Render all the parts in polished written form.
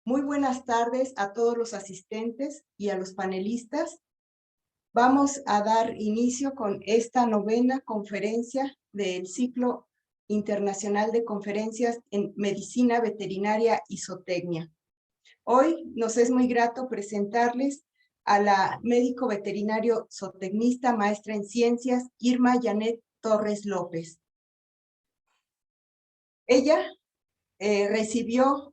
Muy buenas tardes a todos los asistentes y a los panelistas. Vamos a dar inicio con esta novena conferencia del ciclo internacional de conferencias en medicina veterinaria y zootecnia. Hoy nos es muy grato presentarles a la médico veterinario zootecnista, maestra en ciencias, Irma Janet Torres López. Ella recibió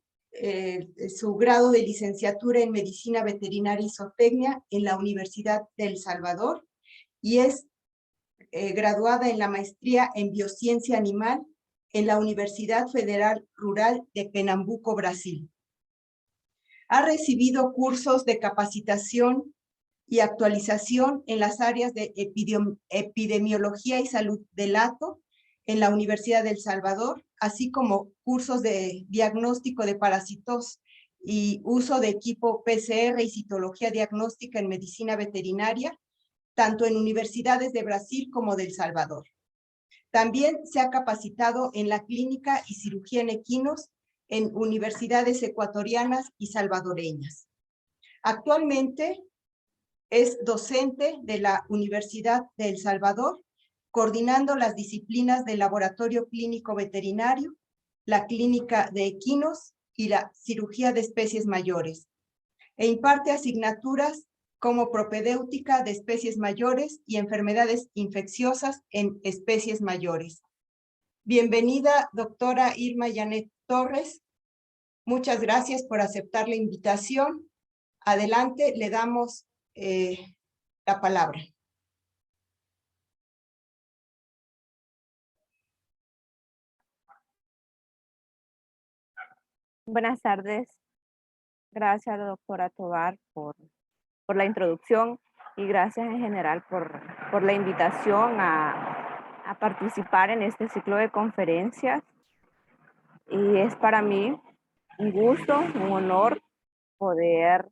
su grado de licenciatura en Medicina Veterinaria y Zootecnia en la Universidad de El Salvador y es graduada en la maestría en Biociencia Animal en la Universidad Federal Rural de Pernambuco, Brasil. Ha recibido cursos de capacitación y actualización en las áreas de epidemiología y salud del hato en la Universidad de El Salvador, así como cursos de diagnóstico de parásitos y uso de equipo PCR y citología diagnóstica en medicina veterinaria, tanto en universidades de Brasil como de El Salvador. También se ha capacitado en la clínica y cirugía en equinos en universidades ecuatorianas y salvadoreñas. Actualmente es docente de la Universidad de El Salvador, coordinando las disciplinas del laboratorio clínico veterinario, la clínica de equinos y la cirugía de especies mayores, e imparte asignaturas como propedéutica de especies mayores y enfermedades infecciosas en especies mayores. Bienvenida, doctora Irma Janet Torres. Muchas gracias por aceptar la invitación. Adelante, le damos la palabra. Buenas tardes. Gracias, doctora Tovar, por la introducción y gracias en general por la invitación a participar en este ciclo de conferencias. Y es para mí un gusto, un honor poder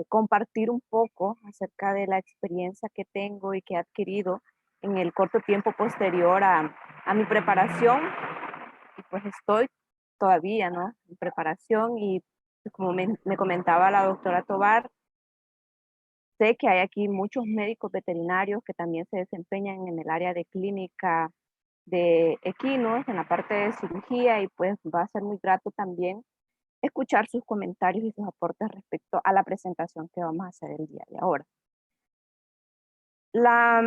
compartir un poco acerca de la experiencia que tengo y que he adquirido en el corto tiempo posterior a mi preparación. Y pues estoy todavía, ¿no?, en preparación y como me comentaba la doctora Tovar, sé que hay aquí muchos médicos veterinarios que también se desempeñan en el área de clínica de equinos, en la parte de cirugía, y pues va a ser muy grato también escuchar sus comentarios y sus aportes respecto a la presentación que vamos a hacer el día de ahora. La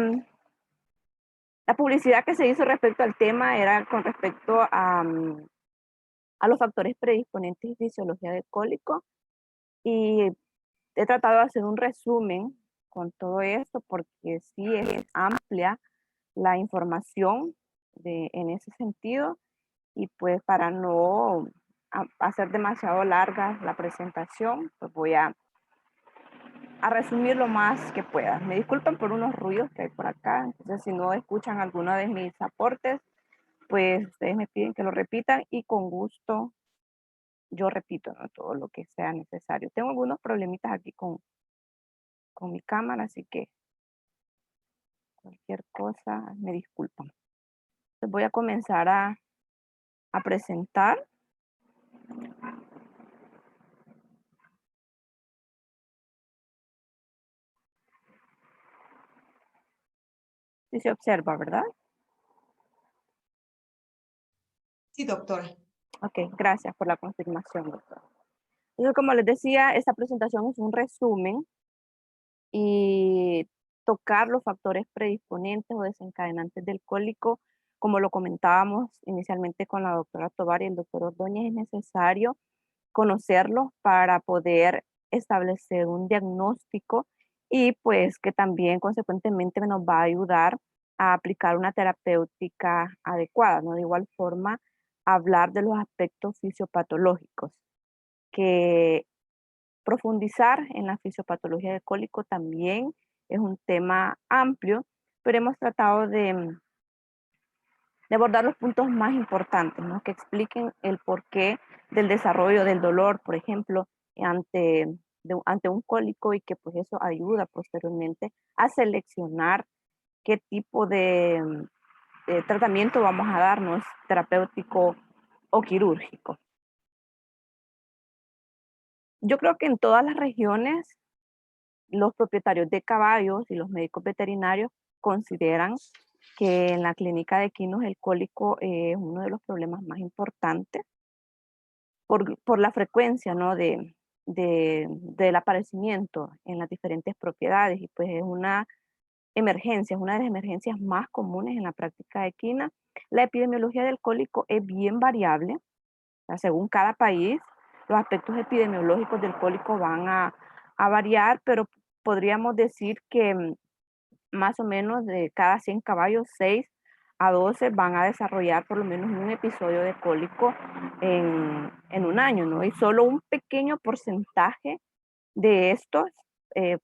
publicidad que se hizo respecto al tema era con respecto a los factores predisponentes y fisiología del cólico, y he tratado de hacer un resumen con todo esto porque sí es amplia la información en ese sentido, y pues para no hacer demasiado larga la presentación, pues voy a resumir lo más que pueda. Me disculpan por unos ruidos que hay por acá, entonces si no escuchan alguno de mis aportes, pues ustedes me piden que lo repitan y con gusto yo repito, ¿no?, todo lo que sea necesario. Tengo algunos problemitas aquí con mi cámara, así que cualquier cosa me disculpan. Les voy a comenzar a presentar. Si se observa, ¿verdad? Sí, doctora. Ok, gracias por la confirmación, doctora. Entonces, como les decía, esta presentación es un resumen y tocar los factores predisponentes o desencadenantes del cólico, como lo comentábamos inicialmente con la doctora Tovar y el doctor Ordóñez, es necesario conocerlos para poder establecer un diagnóstico y pues que también consecuentemente nos va a ayudar a aplicar una terapéutica adecuada, ¿no? De igual forma, hablar de los aspectos fisiopatológicos, que profundizar en la fisiopatología del cólico también es un tema amplio, pero hemos tratado de abordar los puntos más importantes, ¿no?, que expliquen el porqué del desarrollo del dolor, por ejemplo, ante un cólico, y que pues eso ayuda posteriormente a seleccionar qué tipo de tratamiento vamos a darnos, terapéutico o quirúrgico. yo creo que en todas las regiones los propietarios de caballos y los médicos veterinarios consideran que en la clínica de equinos el cólico es uno de los problemas más importantes por la frecuencia, ¿no? Del aparecimiento en las diferentes propiedades, y pues es una emergencia, es una de las emergencias más comunes en la práctica equina. La epidemiología del cólico es bien variable, o sea, según cada país, los aspectos epidemiológicos del cólico van a variar, pero podríamos decir que más o menos de cada 100 caballos, 6 a 12 van a desarrollar por lo menos un episodio de cólico en un año, ¿no? Y solo un pequeño porcentaje de estos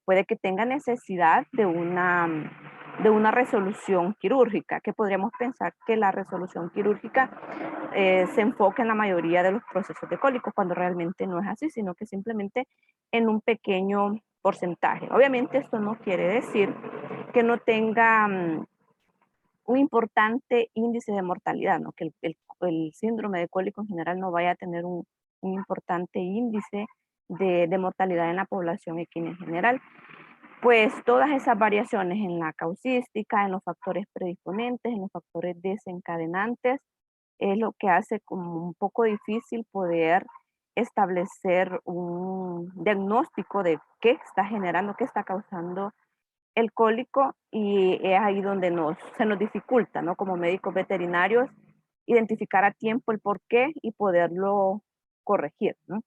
puede que tenga necesidad de una resolución quirúrgica, que podríamos pensar que la resolución quirúrgica se enfoca en la mayoría de los procesos de cólicos, cuando realmente no es así, sino que simplemente en un pequeño porcentaje. Obviamente esto no quiere decir que no tenga un importante índice de mortalidad, ¿no? Que el síndrome de cólico en general no vaya a tener un importante índice de mortalidad en la población equina en general. Pues todas esas variaciones en la causística, en los factores predisponentes, en los factores desencadenantes, es lo que hace como un poco difícil poder establecer un diagnóstico de qué está generando, qué está causando el cólico, y es ahí donde se nos dificulta, ¿no? Como médicos veterinarios, identificar a tiempo el por qué y poderlo corregir, ¿no?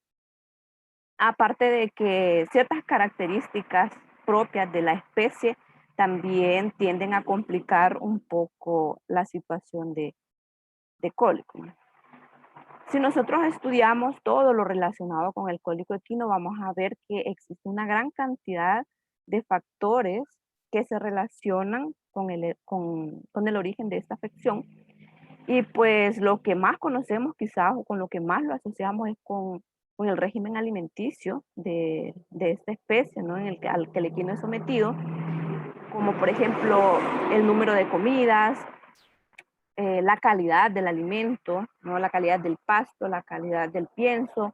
Aparte de que ciertas características propias de la especie también tienden a complicar un poco la situación de cólico, ¿no? Si nosotros estudiamos todo lo relacionado con el cólico equino, vamos a ver que existe una gran cantidad de factores que se relacionan con el origen de esta afección. Y pues lo que más conocemos quizás, o con lo que más lo asociamos, es con el régimen alimenticio de esta especie, ¿no? Al que el equino es sometido, como por ejemplo el número de comidas, la calidad del alimento, ¿no? La calidad del pasto, la calidad del pienso,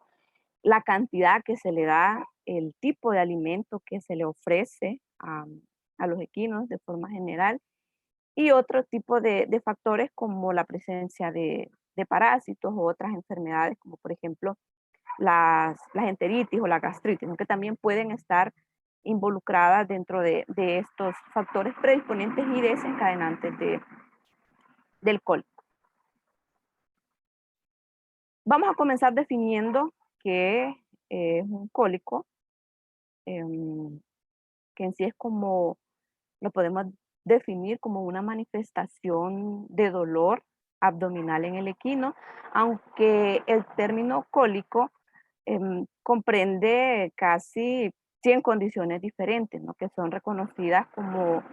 la cantidad que se le da, el tipo de alimento que se le ofrece a los equinos de forma general, y otro tipo de factores como la presencia de parásitos o otras enfermedades, como por ejemplo las enteritis o la gastritis, ¿no? Que también pueden estar involucradas dentro de estos factores predisponentes y desencadenantes del cólico. Vamos a comenzar definiendo qué es un cólico, que en sí es como, lo podemos definir como una manifestación de dolor abdominal en el equino, aunque el término cólico comprende casi 100 condiciones diferentes, ¿no? Que son reconocidas como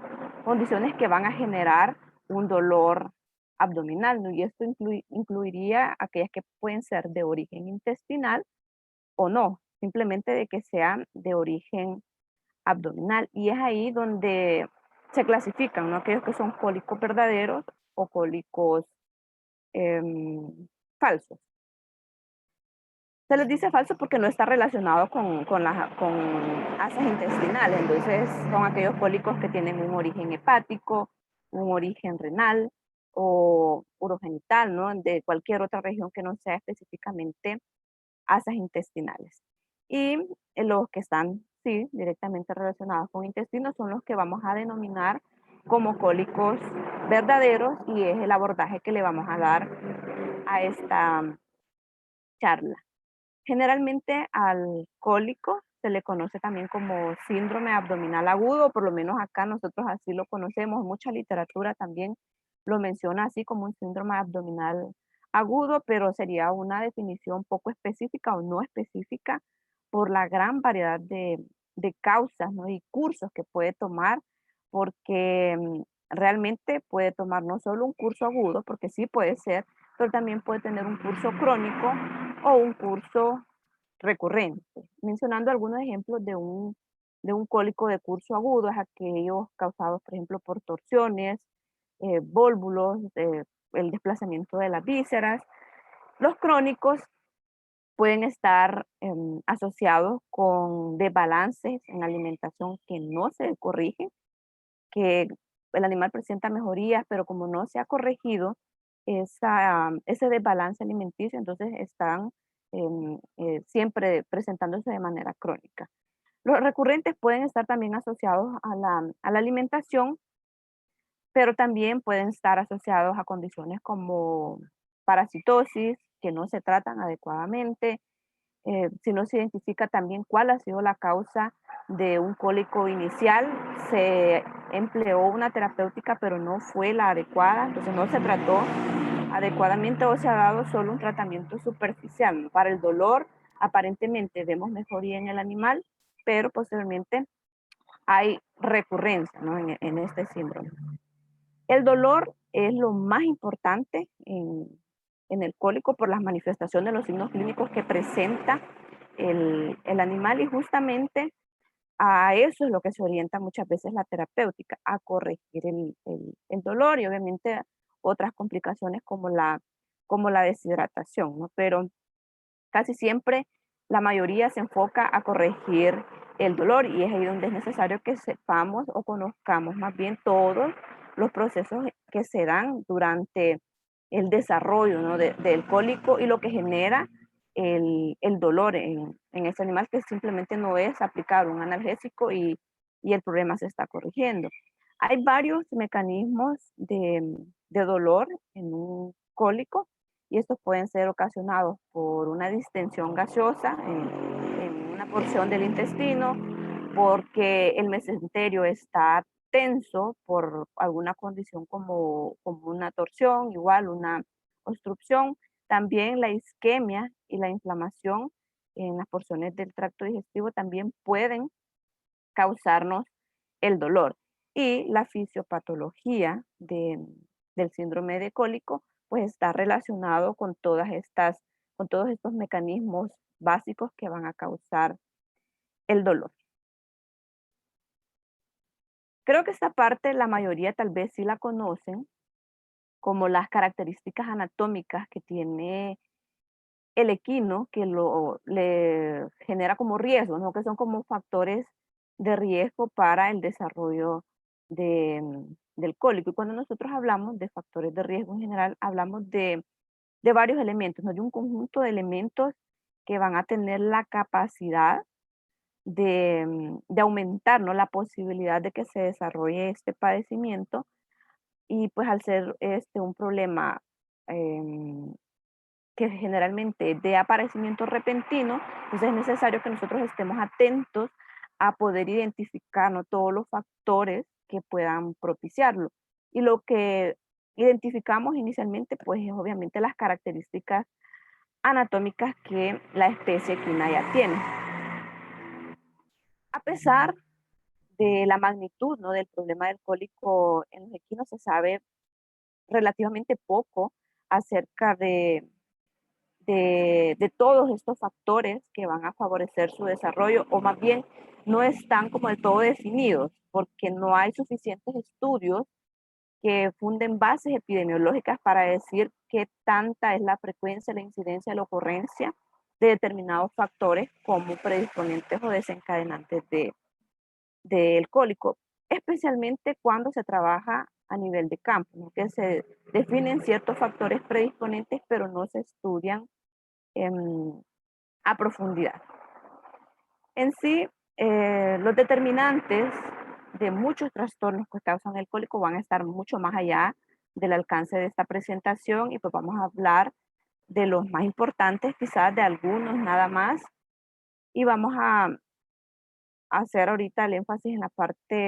condiciones que van a generar un dolor abdominal, ¿no? Y esto incluiría aquellas que pueden ser de origen intestinal o no, simplemente de que sean de origen abdominal. Y es ahí donde se clasifican, ¿no? Aquellos que son cólicos verdaderos o cólicos falsos. Se les dice falso porque no está relacionado con asas intestinales, entonces son aquellos cólicos que tienen un origen hepático, un origen renal o urogenital, ¿no? De cualquier otra región que no sea específicamente asas intestinales. Y los que están, sí, directamente relacionados con intestinos son los que vamos a denominar como cólicos verdaderos, y es el abordaje que le vamos a dar a esta charla. Generalmente al cólico se le conoce también como síndrome abdominal agudo, por lo menos acá nosotros así lo conocemos. Mucha literatura también lo menciona así como un síndrome abdominal agudo, pero sería una definición poco específica o no específica por la gran variedad de causas, ¿no? Y cursos que puede tomar, porque realmente puede tomar no solo un curso agudo, porque sí puede ser, pero también puede tener un curso crónico o un curso recurrente. Mencionando algunos ejemplos de un cólico de curso agudo, es aquellos causados, por ejemplo, por torsiones, vólvulos, el desplazamiento de las vísceras. Los crónicos pueden estar asociados con desbalances en alimentación que no se corrigen, que el animal presenta mejorías, pero como no se ha corregido ese desbalance alimenticio, entonces están siempre presentándose de manera crónica. Los recurrentes pueden estar también asociados a la alimentación, pero también pueden estar asociados a condiciones como parasitosis, que no se tratan adecuadamente, si no se identifica también cuál ha sido la causa de un cólico inicial, se empleó una terapéutica pero no fue la adecuada, entonces no se trató adecuadamente o se ha dado solo un tratamiento superficial. Para el dolor, aparentemente vemos mejoría en el animal, pero posteriormente hay recurrencia, ¿no? en este síndrome. El dolor es lo más importante en el cólico por las manifestaciones de los signos clínicos que presenta el animal, y justamente a eso es lo que se orienta muchas veces la terapéutica, a corregir el dolor y obviamente otras complicaciones como la deshidratación, ¿no? Pero casi siempre la mayoría se enfoca a corregir el dolor, y es ahí donde es necesario que sepamos o conozcamos más bien todos los procesos que se dan durante el desarrollo, ¿no? del cólico y lo que genera el dolor en ese animal, que simplemente no es aplicar un analgésico y el problema se está corrigiendo. Hay varios mecanismos de dolor en un cólico, y estos pueden ser ocasionados por una distensión gaseosa en una porción del intestino, porque el mesenterio está tenso por alguna condición como una torsión, igual una obstrucción. También la isquemia y la inflamación en las porciones del tracto digestivo también pueden causarnos el dolor. Y la fisiopatología del síndrome de cólico pues está relacionado con con todos estos mecanismos básicos que van a causar el dolor. Creo que esta parte la mayoría tal vez sí la conocen, como las características anatómicas que tiene el equino, que le genera como riesgo, ¿no? Que son como factores de riesgo para el desarrollo del cólico. Y cuando nosotros hablamos de factores de riesgo en general, hablamos de varios elementos, ¿no? De un conjunto de elementos que van a tener la capacidad de aumentar, ¿no? La posibilidad de que se desarrolle este padecimiento. Y pues al ser un problema em, que generalmente de aparecimiento repentino, pues es necesario que nosotros estemos atentos a poder identificar, ¿no? Todos los factores que puedan propiciarlo. Y lo que identificamos inicialmente, pues es obviamente las características anatómicas que la especie equina ya tiene. A pesar de la magnitud, ¿no? del problema del cólico en los equinos, se sabe relativamente poco acerca de todos estos factores que van a favorecer su desarrollo, o más bien no están como del todo definidos, porque no hay suficientes estudios que funden bases epidemiológicas para decir qué tanta es la frecuencia, la incidencia, la ocurrencia de determinados factores como predisponentes o desencadenantes del cólico, especialmente cuando se trabaja a nivel de campo, ¿no? Que se definen ciertos factores predisponentes, pero no se estudian a profundidad. En sí, los determinantes de muchos trastornos que causan el cólico van a estar mucho más allá del alcance de esta presentación, y pues vamos a hablar de los más importantes, quizás de algunos nada más, y vamos a hacer ahorita el énfasis en la parte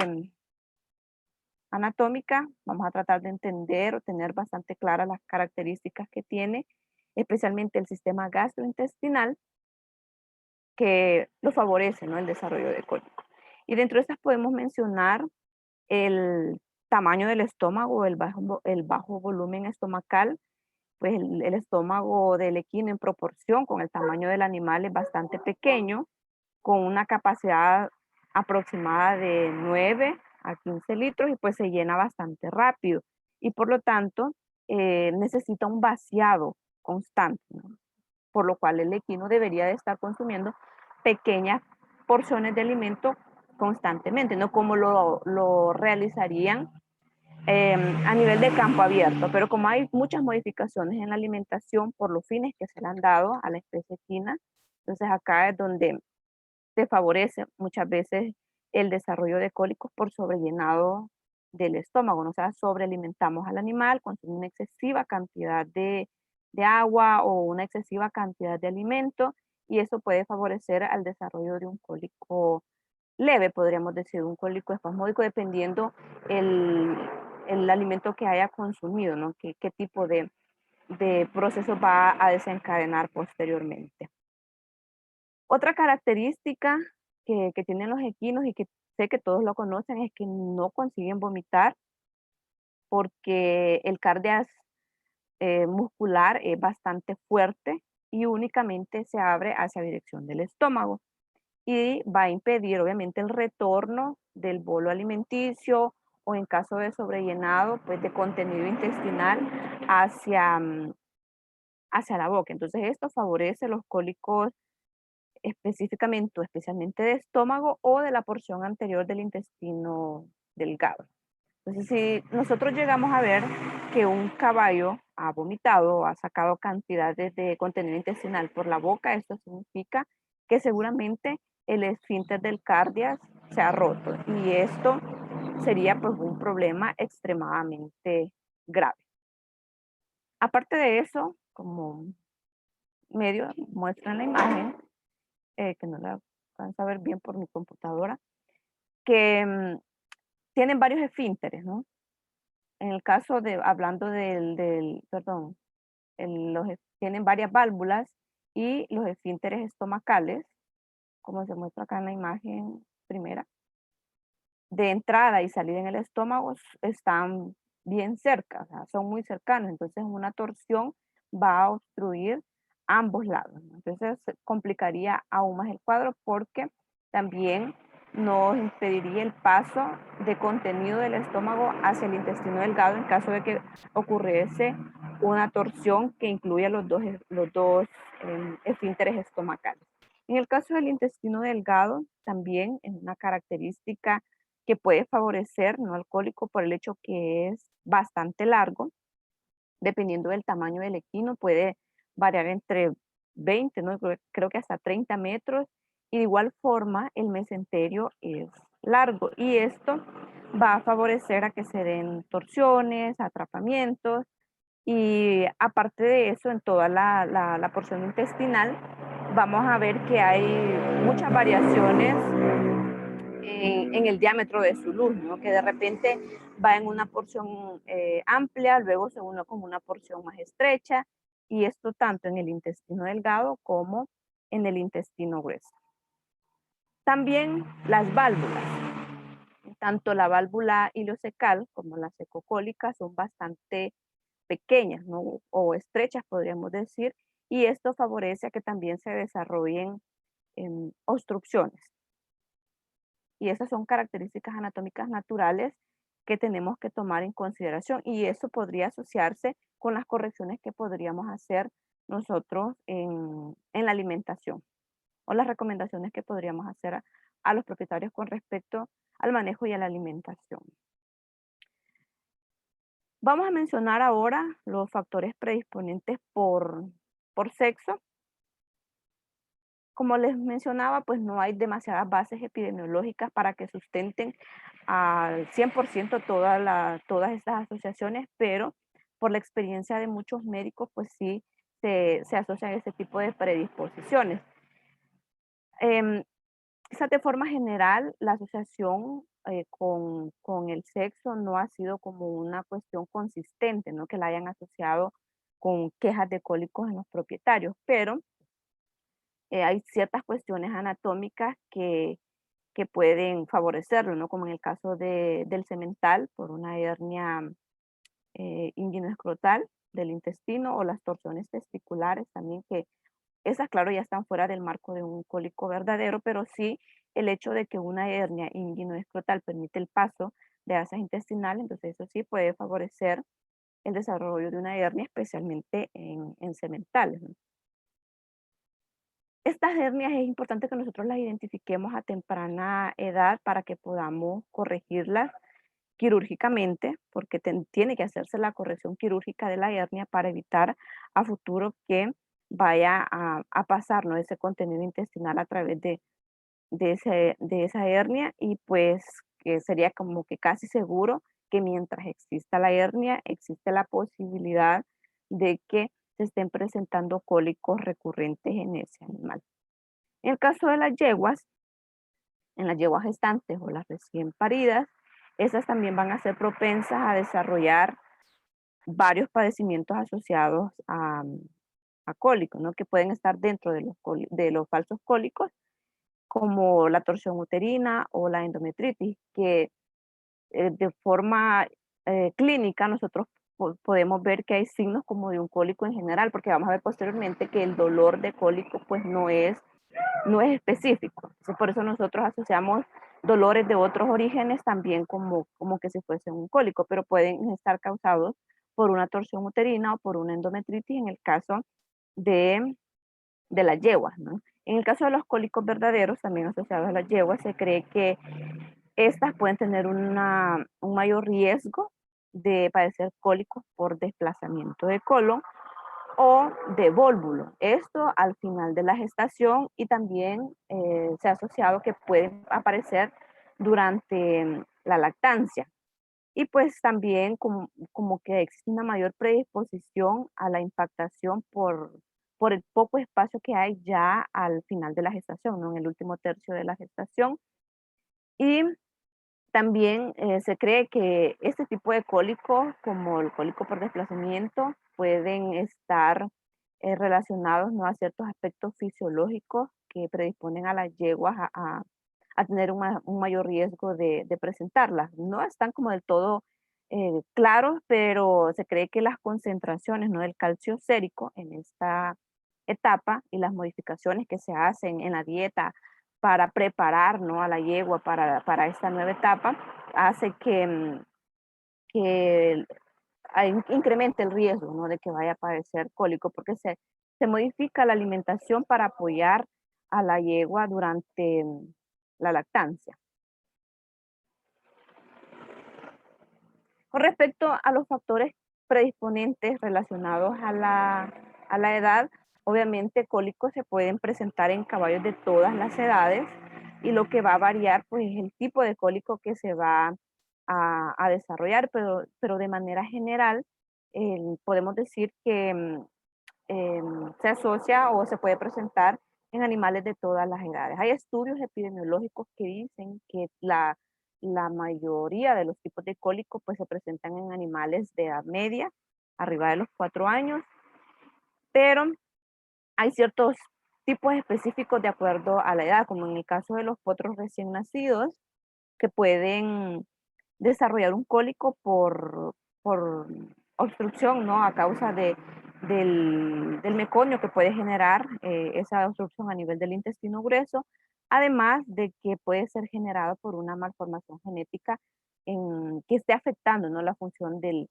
anatómica. Vamos a tratar de entender o tener bastante claras las características que tiene, especialmente el sistema gastrointestinal, que lo favorece, ¿no? el desarrollo del cólico. Y dentro de estas podemos mencionar el tamaño del estómago, el bajo volumen estomacal. Pues el estómago del equino en proporción con el tamaño del animal es bastante pequeño, con una capacidad aproximada de 9 a 15 litros, y pues se llena bastante rápido, y por lo tanto necesita un vaciado constante, ¿no? por lo cual el equino debería de estar consumiendo pequeñas porciones de alimento constantemente, no como lo realizarían a nivel de campo abierto. Pero como hay muchas modificaciones en la alimentación por los fines que se le han dado a la especie equina, entonces acá es donde se favorece muchas veces el desarrollo de cólicos por sobrellenado del estómago, ¿no? O sea, sobrealimentamos al animal, consume una excesiva cantidad de agua o una excesiva cantidad de alimento, y eso puede favorecer al desarrollo de un cólico leve, podríamos decir, un cólico espasmódico, dependiendo el, el alimento que haya consumido, ¿no? Qué tipo de proceso va a desencadenar posteriormente. Otra característica que tienen los equinos y que sé que todos lo conocen es que no consiguen vomitar porque el cardias muscular es bastante fuerte y únicamente se abre hacia dirección del estómago y va a impedir obviamente el retorno del bolo alimenticio o en caso de sobrellenado pues de contenido intestinal hacia, hacia la boca. Entonces esto favorece los cólicos específicamente o especialmente de estómago o de la porción anterior del intestino delgado. Entonces, si nosotros llegamos a ver que un caballo ha vomitado o ha sacado cantidades de contenido intestinal por la boca, esto significa que seguramente el esfínter del cardias se ha roto y esto sería pues un problema extremadamente grave. Aparte de eso, como medio muestra en la imagen, que no la alcanza a ver bien por mi computadora, que tienen varios esfínteres, ¿no? En el caso de, hablando perdón, tienen varias válvulas y los esfínteres estomacales, como se muestra acá en la imagen primera, de entrada y salida en el estómago están bien cerca, o sea, son muy cercanos, entonces una torsión va a obstruir ambos lados, ¿no? Entonces complicaría aún más el cuadro porque también nos impediría el paso de contenido del estómago hacia el intestino delgado en caso de que ocurriese una torsión que incluya los dos esfínteres estomacales. En el caso del intestino delgado, también es una característica que puede favorecer no alcohólico por el hecho que es bastante largo, dependiendo del tamaño del equino, puede variar entre 20, ¿no? Creo que hasta 30 metros, y de igual forma el mesenterio es largo, y esto va a favorecer a que se den torsiones, atrapamientos, y aparte de eso, en toda la porción intestinal, vamos a ver que hay muchas variaciones en el diámetro de su luz, ¿no? Que de repente va en una porción amplia, luego se une con una porción más estrecha, y esto tanto en el intestino delgado como en el intestino grueso. También las válvulas, tanto la válvula ileocecal como la secocólica son bastante pequeñas, ¿no? O estrechas, podríamos decir, y esto favorece a que también se desarrollen obstrucciones. Y esas son características anatómicas naturales que tenemos que tomar en consideración, y eso podría asociarse con las correcciones que podríamos hacer nosotros en la alimentación o las recomendaciones que podríamos hacer a los propietarios con respecto al manejo y a la alimentación. Vamos a mencionar ahora los factores predisponentes por sexo. Como les mencionaba, pues no hay demasiadas bases epidemiológicas para que sustenten al 100% todas estas asociaciones, pero por la experiencia de muchos médicos, pues sí se asocian ese tipo de predisposiciones. Quizás de forma general, la asociación con el sexo no ha sido como una cuestión consistente, ¿no? Que la hayan asociado con quejas de cólicos en los propietarios, pero hay ciertas cuestiones anatómicas que pueden favorecerlo, ¿no? Como en el caso del semental por una hernia inguinoescrotal del intestino, o las torsiones testiculares también, que esas, claro, ya están fuera del marco de un cólico verdadero, pero sí el hecho de que una hernia inguinoescrotal permite el paso de asas intestinales, entonces eso sí puede favorecer el desarrollo de una hernia, especialmente en sementales, ¿no? Estas hernias es importante que nosotros las identifiquemos a temprana edad para que podamos corregirlas quirúrgicamente, porque tiene que hacerse la corrección quirúrgica de la hernia para evitar a futuro que vaya a pasar, ¿no?, ese contenido intestinal a través de esa hernia, y pues que sería como que casi seguro que mientras exista la hernia, existe la posibilidad de que se estén presentando cólicos recurrentes en ese animal. En el caso de las yeguas, en las yeguas gestantes o las recién paridas, esas también van a ser propensas a desarrollar varios padecimientos asociados a cólicos, ¿no?, que pueden estar dentro de los falsos cólicos, como la torsión uterina o la endometritis, que de forma clínica nosotros podemos ver que hay signos como de un cólico en general, porque vamos a ver posteriormente que el dolor de cólico pues no es específico. Entonces, por eso nosotros asociamos dolores de otros orígenes también como que si fuese un cólico, pero pueden estar causados por una torsión uterina o por una endometritis en el caso de, de las yeguas, ¿no? En el caso de los cólicos verdaderos, también asociados a las yeguas, se cree que estas pueden tener un mayor riesgo de padecer cólicos por desplazamiento de colon o de vólvulo. Esto al final de la gestación, y también se ha asociado que puede aparecer durante la lactancia. Y pues también como que existe una mayor predisposición a la impactación por el poco espacio que hay ya al final de la gestación, ¿no?, en el último tercio de la gestación. Y también se cree que este tipo de cólicos, como el cólico por desplazamiento, pueden estar relacionados, ¿no?, a ciertos aspectos fisiológicos que predisponen a las yeguas a tener un mayor riesgo de presentarlas. No están como del todo claros, pero se cree que las concentraciones, ¿no?, del calcio sérico en esta etapa y las modificaciones que se hacen en la dieta para preparar, ¿no?, a la yegua para esta nueva etapa, hace que incremente el riesgo, ¿no?, de que vaya a padecer cólico, porque se modifica la alimentación para apoyar a la yegua durante la lactancia. Con respecto a los factores predisponentes relacionados a la edad, obviamente cólicos se pueden presentar en caballos de todas las edades, y lo que va a variar pues es el tipo de cólico que se va a desarrollar, pero de manera general podemos decir que se asocia o se puede presentar en animales de todas las edades. Hay estudios epidemiológicos que dicen que la mayoría de los tipos de cólicos pues se presentan en animales de edad media, arriba de los 4 años, pero hay ciertos tipos específicos de acuerdo a la edad, como en el caso de los potros recién nacidos, que pueden desarrollar un cólico por obstrucción, ¿no?, a causa del meconio que puede generar esa obstrucción a nivel del intestino grueso, además de que puede ser generado por una malformación genética que esté afectando, ¿no?, la función del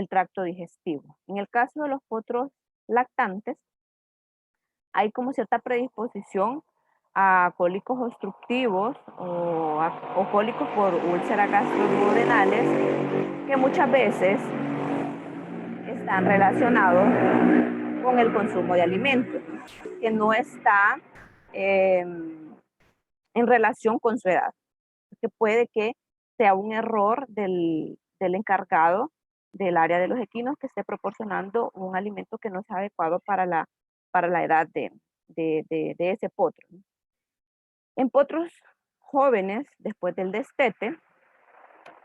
tracto digestivo. En el caso de los potros lactantes, hay como cierta predisposición a cólicos obstructivos o cólicos por úlceras gastroduodenales, que muchas veces están relacionados con el consumo de alimentos, que no está en relación con su edad, que puede que sea un error del encargado del área de los equinos que esté proporcionando un alimento que no sea adecuado para la edad de ese potro, ¿no? En potros jóvenes, después del destete,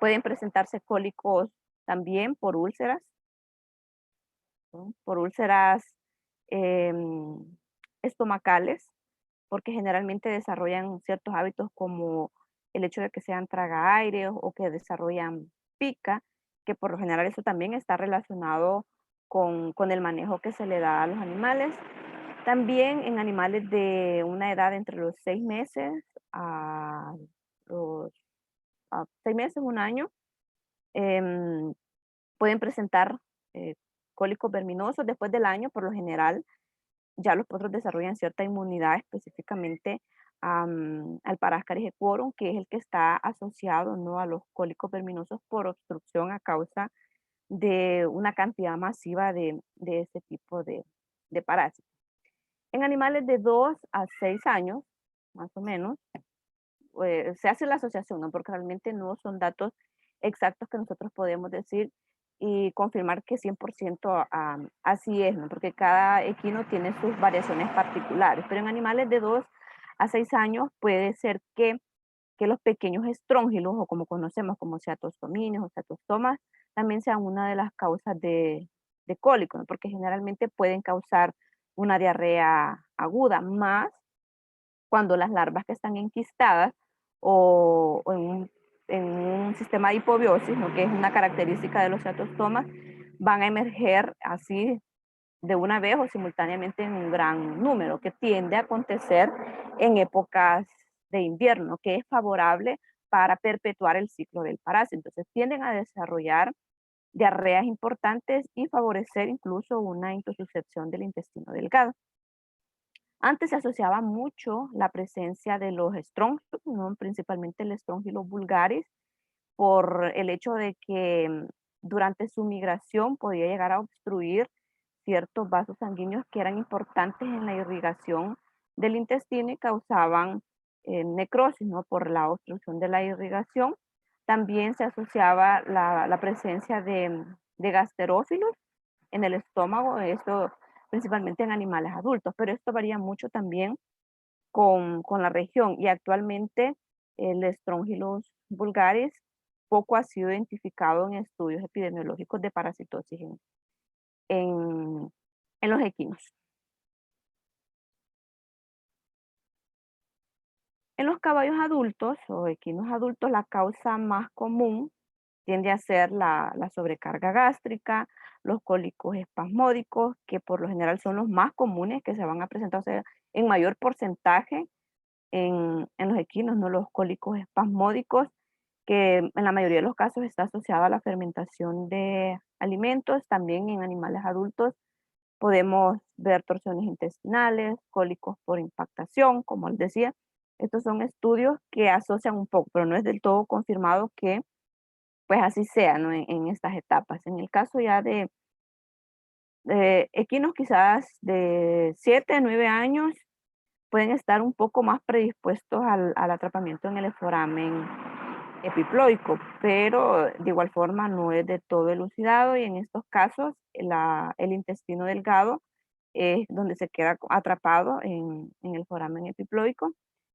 pueden presentarse cólicos también por úlceras, ¿no?, por úlceras em, estomacales, porque generalmente desarrollan ciertos hábitos como el hecho de que sean traga aire o que desarrollan pica, que por lo general eso también está relacionado con el manejo que se le da a los animales. También en animales de una edad entre los 6 meses a los 6 meses, un año, em, pueden presentar eh, cólicos verminosos después del año, por lo general. ya los potros desarrollan cierta inmunidad específicamente al Parascaris equorum, que es el que está asociado, ¿no?, a los cólicos verminosos por obstrucción a causa de una cantidad masiva de este tipo de parásitos. En animales de 2 a 6 años, más o menos, se hace la asociación, ¿no?, porque realmente no son datos exactos que nosotros podemos decir y confirmar que 100% así es, ¿no?, porque cada equino tiene sus variaciones particulares, pero en animales de 2 a 6 años puede ser que los pequeños estróngilos, o como conocemos como ceatostomines o ceatostomas, también sean una de las causas de cólico, ¿no?, porque generalmente pueden causar una diarrea aguda, más cuando las larvas que están enquistadas o en un sistema de hipobiosis, ¿no?, que es una característica de los ceatostomas, van a emerger así de una vez o simultáneamente en un gran número, que tiende a acontecer en épocas de invierno, que es favorable para perpetuar el ciclo del parásito. Entonces tienden a desarrollar diarreas importantes y favorecer incluso una intussuscepción del intestino delgado. Antes se asociaba mucho la presencia de los estróngilos, ¿no?, principalmente el estróngilo vulgaris, por el hecho de que durante su migración podía llegar a obstruir ciertos vasos sanguíneos que eran importantes en la irrigación del intestino y causaban necrosis, ¿no?, por la obstrucción de la irrigación. También se asociaba la presencia de gasterófilos en el estómago, esto principalmente en animales adultos, pero esto varía mucho también con la región y actualmente el Strongylos vulgaris poco ha sido identificado en estudios epidemiológicos de parasitosis en, en los equinos. En los caballos adultos o equinos adultos, la causa más común tiende a ser la sobrecarga gástrica, los cólicos espasmódicos, que por lo general son los más comunes que se van a presentar, o sea, en mayor porcentaje en los equinos, ¿no?, los cólicos espasmódicos, que en la mayoría de los casos está asociado a la fermentación de alimentos. También en animales adultos podemos ver torsiones intestinales, cólicos por impactación, como les decía. Estos son estudios que asocian un poco, pero no es del todo confirmado que pues así sea, ¿no?, en estas etapas. En el caso ya de equinos quizás de 7 a 9 años, pueden estar un poco más predispuestos al atrapamiento en el foramen epiploico, pero de igual forma no es de todo elucidado y en estos casos el intestino delgado es donde se queda atrapado en el foramen epiploico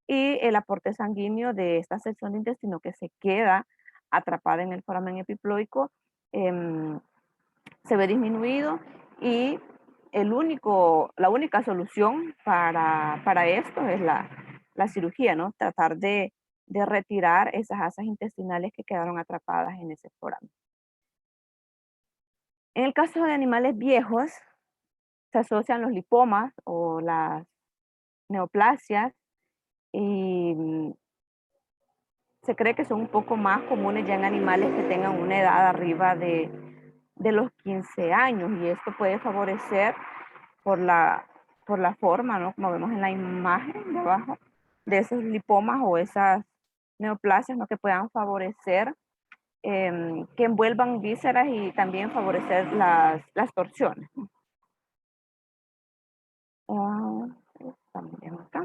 y el aporte sanguíneo de esta sección de intestino que se queda atrapada en el foramen epiploico em, se ve disminuido y la única solución para esto es la cirugía, ¿no? Tratar de retirar esas asas intestinales que quedaron atrapadas en ese foramen. En el caso de animales viejos, se asocian los lipomas o las neoplasias y se cree que son un poco más comunes ya en animales que tengan una edad arriba de los 15 años y esto puede favorecer por la forma, ¿no?, como vemos en la imagen de abajo, de esos lipomas o esas neoplasias, ¿no?, que puedan favorecer que envuelvan vísceras y también favorecer las torsiones. Ah, también acá.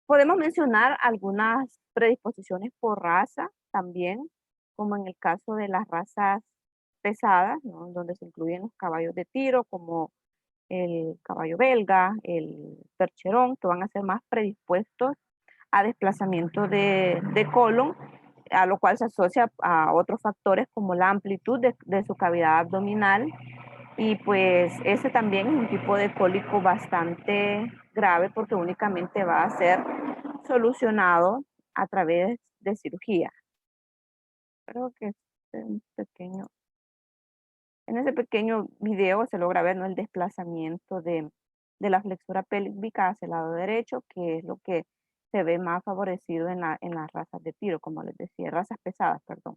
Podemos mencionar algunas predisposiciones por raza también, como en el caso de las razas pesadas, ¿no?, donde se incluyen los caballos de tiro, como el caballo belga, el percherón, que van a ser más predispuestos a desplazamiento de colon, a lo cual se asocia a otros factores como la amplitud de su cavidad abdominal y pues ese también es un tipo de cólico bastante grave porque únicamente va a ser solucionado a través de cirugía. Creo que es un pequeño, en ese pequeño video se logra ver, ¿no?, el desplazamiento de la flexura pélvica hacia el lado derecho, que es lo que se ve más favorecido en las razas de tiro, como les decía, razas pesadas, perdón,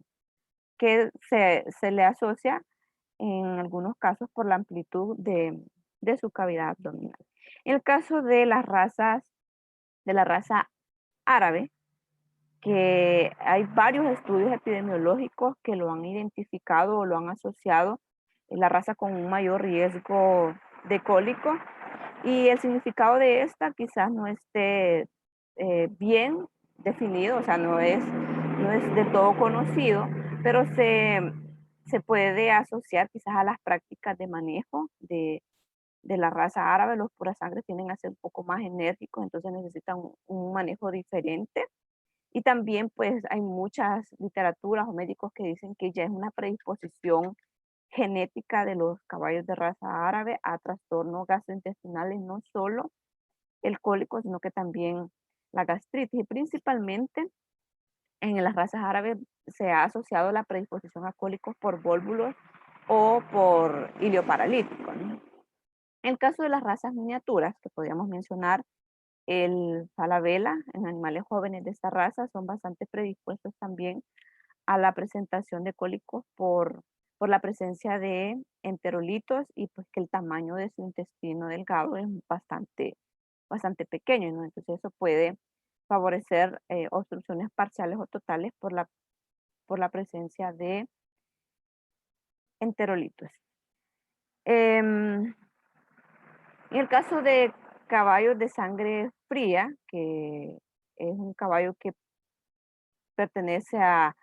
que se le asocia en algunos casos por la amplitud de su cavidad abdominal. En el caso de las razas, de la raza árabe, que hay varios estudios epidemiológicos que lo han identificado o lo han asociado en la raza con un mayor riesgo de cólico, y el significado de esta quizás no esté bien definido, o sea, no es del todo conocido, pero se puede asociar quizás a las prácticas de manejo de la raza árabe. Los puras sangre tienden a ser un poco más enérgicos, entonces necesitan un manejo diferente. Y también pues hay muchas literaturas o médicos que dicen que ya es una predisposición genética de los caballos de raza árabe a trastornos gastrointestinales, no solo el cólico, sino que también la gastritis. Y principalmente en las razas árabes se ha asociado la predisposición a cólicos por vólvulos o por ilioparalíticos, ¿no? En el caso de las razas miniaturas, que podríamos mencionar el falabella, en animales jóvenes de esta raza, son bastante predispuestos también a la presentación de cólicos por la presencia de enterolitos y pues que el tamaño de su intestino delgado es bastante pequeño, ¿no? Entonces eso puede favorecer obstrucciones parciales o totales por la presencia de enterolitos. En el caso de caballos de sangre fría, que es un caballo que pertenece a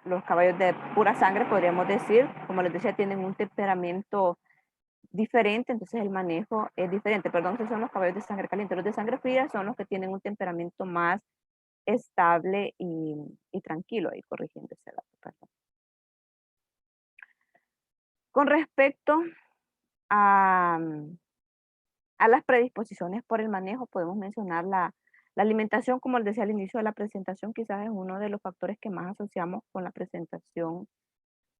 los caballos de pura sangre, podríamos decir, como les decía, tienen un temperamento diferente, entonces el manejo es diferente. Perdón, esos son los caballos de sangre caliente. Los de sangre fría son los que tienen un temperamento más estable y tranquilo, ahí corrigiendo ese dato, perdón. Con respecto a, a las predisposiciones por el manejo, podemos mencionar la alimentación, como les decía al inicio de la presentación, quizás es uno de los factores que más asociamos con la presentación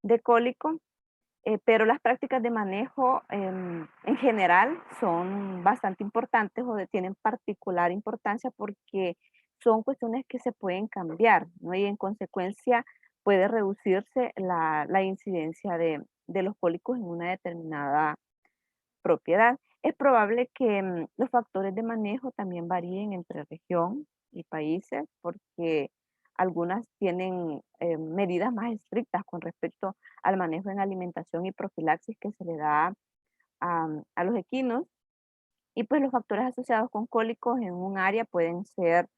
de cólico, pero las prácticas de manejo en general son bastante importantes o tienen particular importancia porque son cuestiones que se pueden cambiar, ¿no? Y en consecuencia puede reducirse la incidencia de los cólicos en una determinada propiedad. Es probable que los factores de manejo también varíen entre región y países porque algunas tienen medidas más estrictas con respecto al manejo en alimentación y profilaxis que se le da a los equinos, y pues los factores asociados con cólicos en un área pueden ser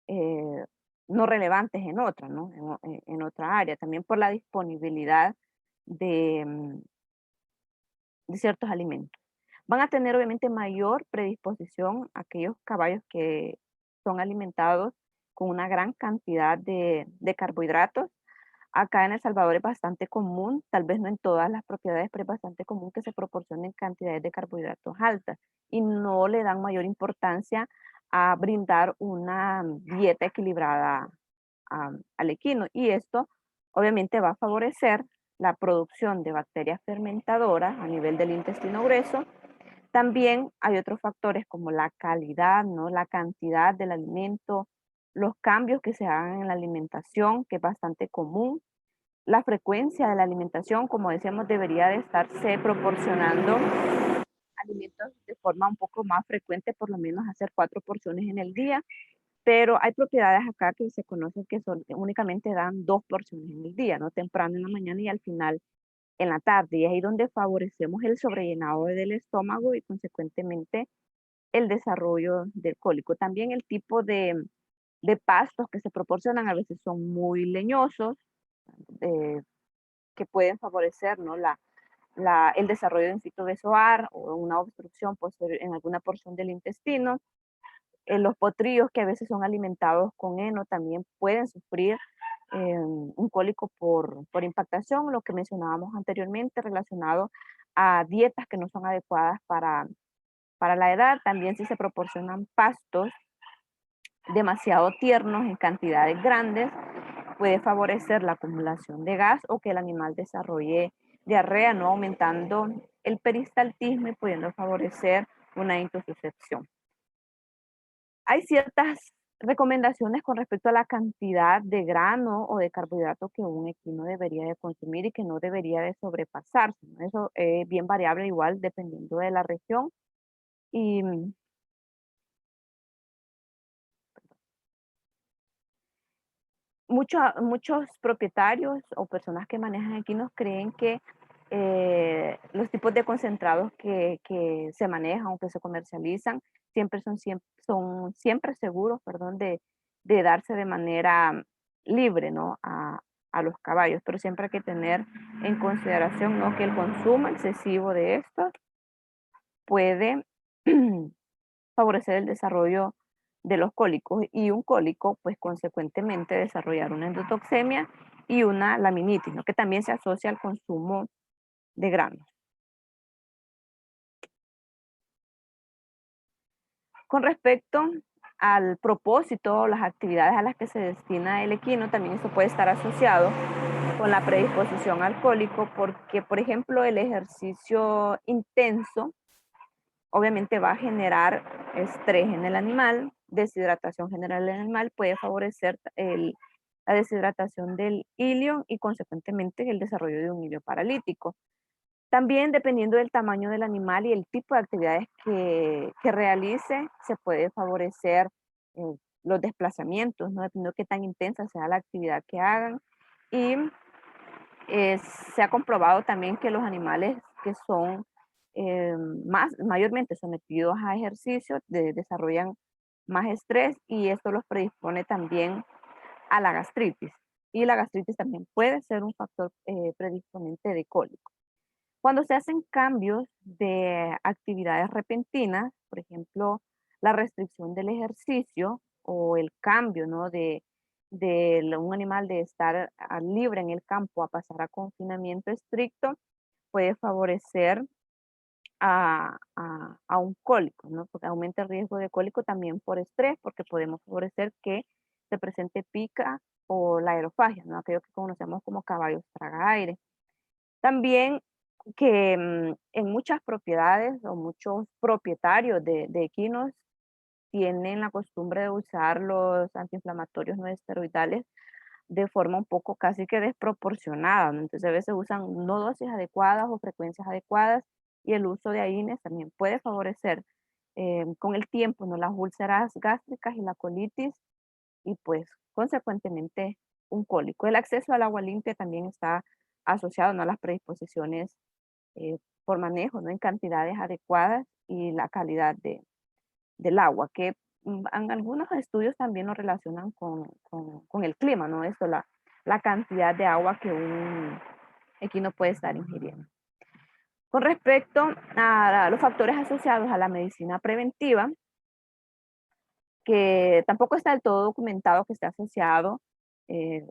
eh, no relevantes en otra, ¿no? En otra área, también por la disponibilidad de de ciertos alimentos. Van a tener obviamente mayor predisposición aquellos caballos que son alimentados con una gran cantidad de carbohidratos. Acá en El Salvador es bastante común, tal vez no en todas las propiedades, pero es bastante común que se proporcionen cantidades de carbohidratos altas y no le dan mayor importancia a brindar una dieta equilibrada al equino. Y esto obviamente va a favorecer la producción de bacterias fermentadoras a nivel del intestino grueso. También hay otros factores como la calidad, ¿no? La cantidad del alimento, los cambios que se hagan en la alimentación, que es bastante común. La frecuencia de la alimentación, como decíamos, debería de estarse proporcionando alimentos de forma un poco más frecuente, por lo menos hacer 4 porciones en el día, pero hay propiedades acá que se conocen que únicamente dan 2 porciones en el día, ¿no? Temprano en la mañana y al final en la tarde, y es ahí donde favorecemos el sobrellenado del estómago y consecuentemente el desarrollo del cólico. También el tipo de pastos que se proporcionan a veces son muy leñosos, eh, que pueden favorecer, ¿no? El desarrollo de un fitobezoar o una obstrucción posterior en alguna porción del intestino. Los potrillos que a veces son alimentados con heno también pueden sufrir un cólico por impactación, lo que mencionábamos anteriormente relacionado a dietas que no son adecuadas para la edad. También si se proporcionan pastos demasiado tiernos en cantidades grandes, puede favorecer la acumulación de gas o que el animal desarrolle diarrea, no aumentando el peristaltismo y pudiendo favorecer una intussuscepción. Hay ciertas recomendaciones con respecto a la cantidad de grano o de carbohidrato que un equino debería de consumir y que no debería de sobrepasarse, ¿no? Eso es bien variable igual dependiendo de la región. Y muchos propietarios o personas que manejan equinos creen que los tipos de concentrados que se manejan o que se comercializan son siempre seguros, perdón, de darse de manera libre, ¿no? A los caballos, pero siempre hay que tener en consideración, ¿no? Que el consumo excesivo de estos puede favorecer el desarrollo de los cólicos y un cólico, pues consecuentemente desarrollar una endotoxemia y una laminitis, ¿no? Que también se asocia al consumo de granos. Con respecto al propósito o las actividades a las que se destina el equino, también esto puede estar asociado con la predisposición al cólico porque, por ejemplo, el ejercicio intenso obviamente va a generar estrés en el animal, deshidratación general en el animal, puede favorecer la deshidratación del ilio y consecuentemente el desarrollo de un ilio paralítico. También dependiendo del tamaño del animal y el tipo de actividades que realice, se puede favorecer eh, los desplazamientos, ¿no? Dependiendo de qué tan intensa sea la actividad que hagan. Y se ha comprobado también que los animales que son mayormente sometidos a ejercicio desarrollan más estrés y esto los predispone también a la gastritis. Y la gastritis también puede ser un factor predisponente de cólico. Cuando se hacen cambios de actividades repentinas, por ejemplo, la restricción del ejercicio o el cambio, ¿no? de un animal de estar libre en el campo a pasar a confinamiento estricto, puede favorecer a un cólico, ¿no? Porque aumenta el riesgo de cólico también por estrés, porque podemos favorecer que se presente pica o la aerofagia, ¿no? Aquello que conocemos como caballos traga aire. También que en muchas propiedades o muchos propietarios de equinos tienen la costumbre de usar los antiinflamatorios no esteroidales de forma un poco casi que desproporcionada, ¿no? Entonces a veces usan no dosis adecuadas o frecuencias adecuadas y el uso de AINES también puede favorecer con el tiempo, ¿no? Las úlceras gástricas y la colitis y pues consecuentemente un cólico. El acceso al agua limpia también está asociado, ¿no? A las predisposiciones eh, por manejo, ¿no? En cantidades adecuadas y la calidad del agua, que en algunos estudios también lo relacionan con el clima, ¿no? Esto, la cantidad de agua que un equino puede estar ingiriendo. Con respecto a los factores asociados a la medicina preventiva, que tampoco está del todo documentado que esté asociado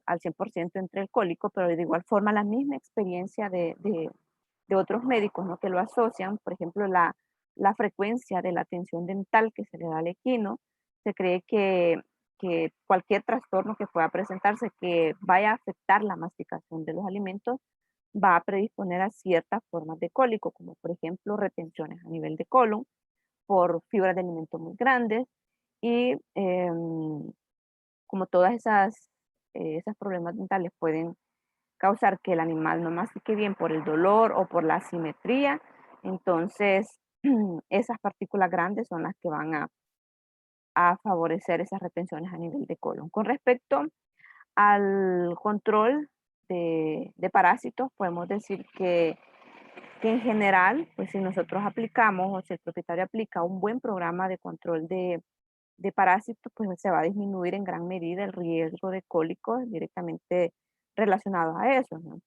al 100% entre el cólico, pero de igual forma la misma experiencia de otros médicos, ¿no? Que lo asocian, por ejemplo, la frecuencia de la atención dental que se le da al equino, se cree que cualquier trastorno que pueda presentarse que vaya a afectar la masticación de los alimentos va a predisponer a ciertas formas de cólico, como por ejemplo retenciones a nivel de colon por fibras de alimento muy grandes y como todas esas problemas dentales pueden causar que el animal no mastique bien por el dolor o por la asimetría, entonces esas partículas grandes son las que van a favorecer esas retenciones a nivel de colon. Con respecto al control de parásitos, podemos decir que en general, pues si nosotros aplicamos o si el propietario aplica un buen programa de control de parásitos, pues se va a disminuir en gran medida el riesgo de cólicos directamente relacionados a eso, ¿no?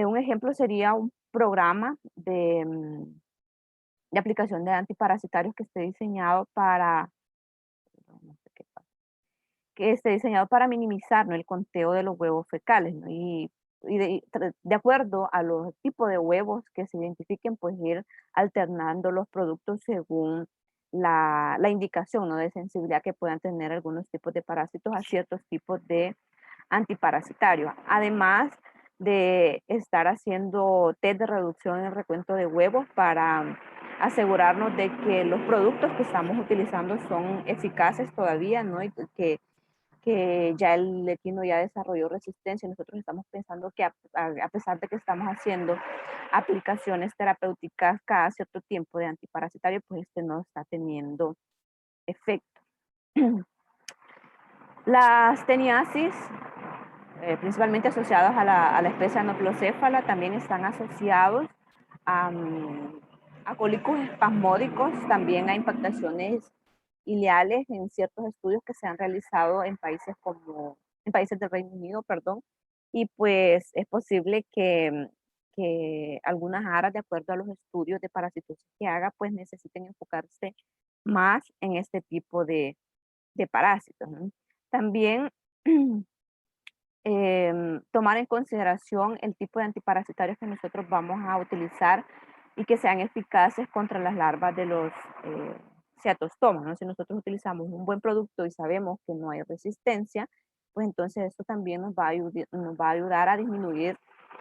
Un ejemplo sería un programa de aplicación de antiparasitarios que esté diseñado para, no sé qué pasa, que esté diseñado para minimizar, ¿no? El conteo de los huevos fecales, ¿no? Y de acuerdo a los tipos de huevos que se identifiquen, pues ir alternando los productos según la indicación, ¿no? De sensibilidad que puedan tener algunos tipos de parásitos a ciertos tipos de antiparasitarios. Además de estar haciendo test de reducción en el recuento de huevos para asegurarnos de que los productos que estamos utilizando son eficaces todavía, ¿no? Y que ya el equino ya desarrolló resistencia. Nosotros estamos pensando que a pesar de que estamos haciendo aplicaciones terapéuticas cada cierto tiempo de antiparasitario, pues este no está teniendo efecto. Las teniasis, principalmente asociados a la especie anoploséfala, también están asociados a cólicos espasmódicos, también a impactaciones ileales en ciertos estudios que se han realizado en países en países del Reino Unido, perdón, y pues es posible que algunas aras, de acuerdo a los estudios de parasitosis que haga, pues necesiten enfocarse más en este tipo de parásitos, ¿no? También tomar en consideración el tipo de antiparasitarios que nosotros vamos a utilizar y que sean eficaces contra las larvas de los ceatostomas, ¿no? Si nosotros utilizamos un buen producto y sabemos que no hay resistencia, pues entonces eso también nos va a ayudar a disminuir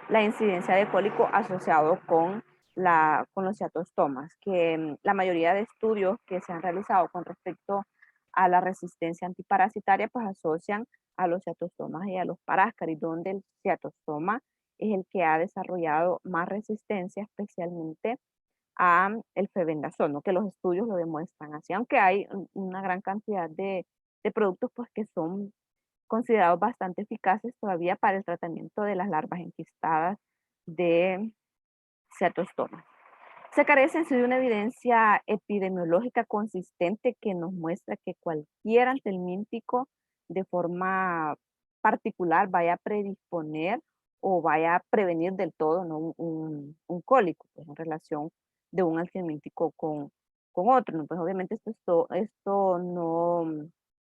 la incidencia de cólico asociado con los ceatostomas, que la mayoría de estudios que se han realizado con respecto a la resistencia antiparasitaria, pues asocian a los ceatostomas y a los paráscaris, donde el ceatostoma es el que ha desarrollado más resistencia, especialmente a el febendazol, que los estudios lo demuestran así, aunque hay una gran cantidad de productos pues, que son considerados bastante eficaces todavía para el tratamiento de las larvas enquistadas de ceatostomas. Se carece en sí de una evidencia epidemiológica consistente que nos muestra que cualquier antelmíntico de forma particular vaya a predisponer o vaya a prevenir del todo, ¿no? un cólico, pues, en relación de un antelmíntico con otro, ¿no? Pues obviamente esto no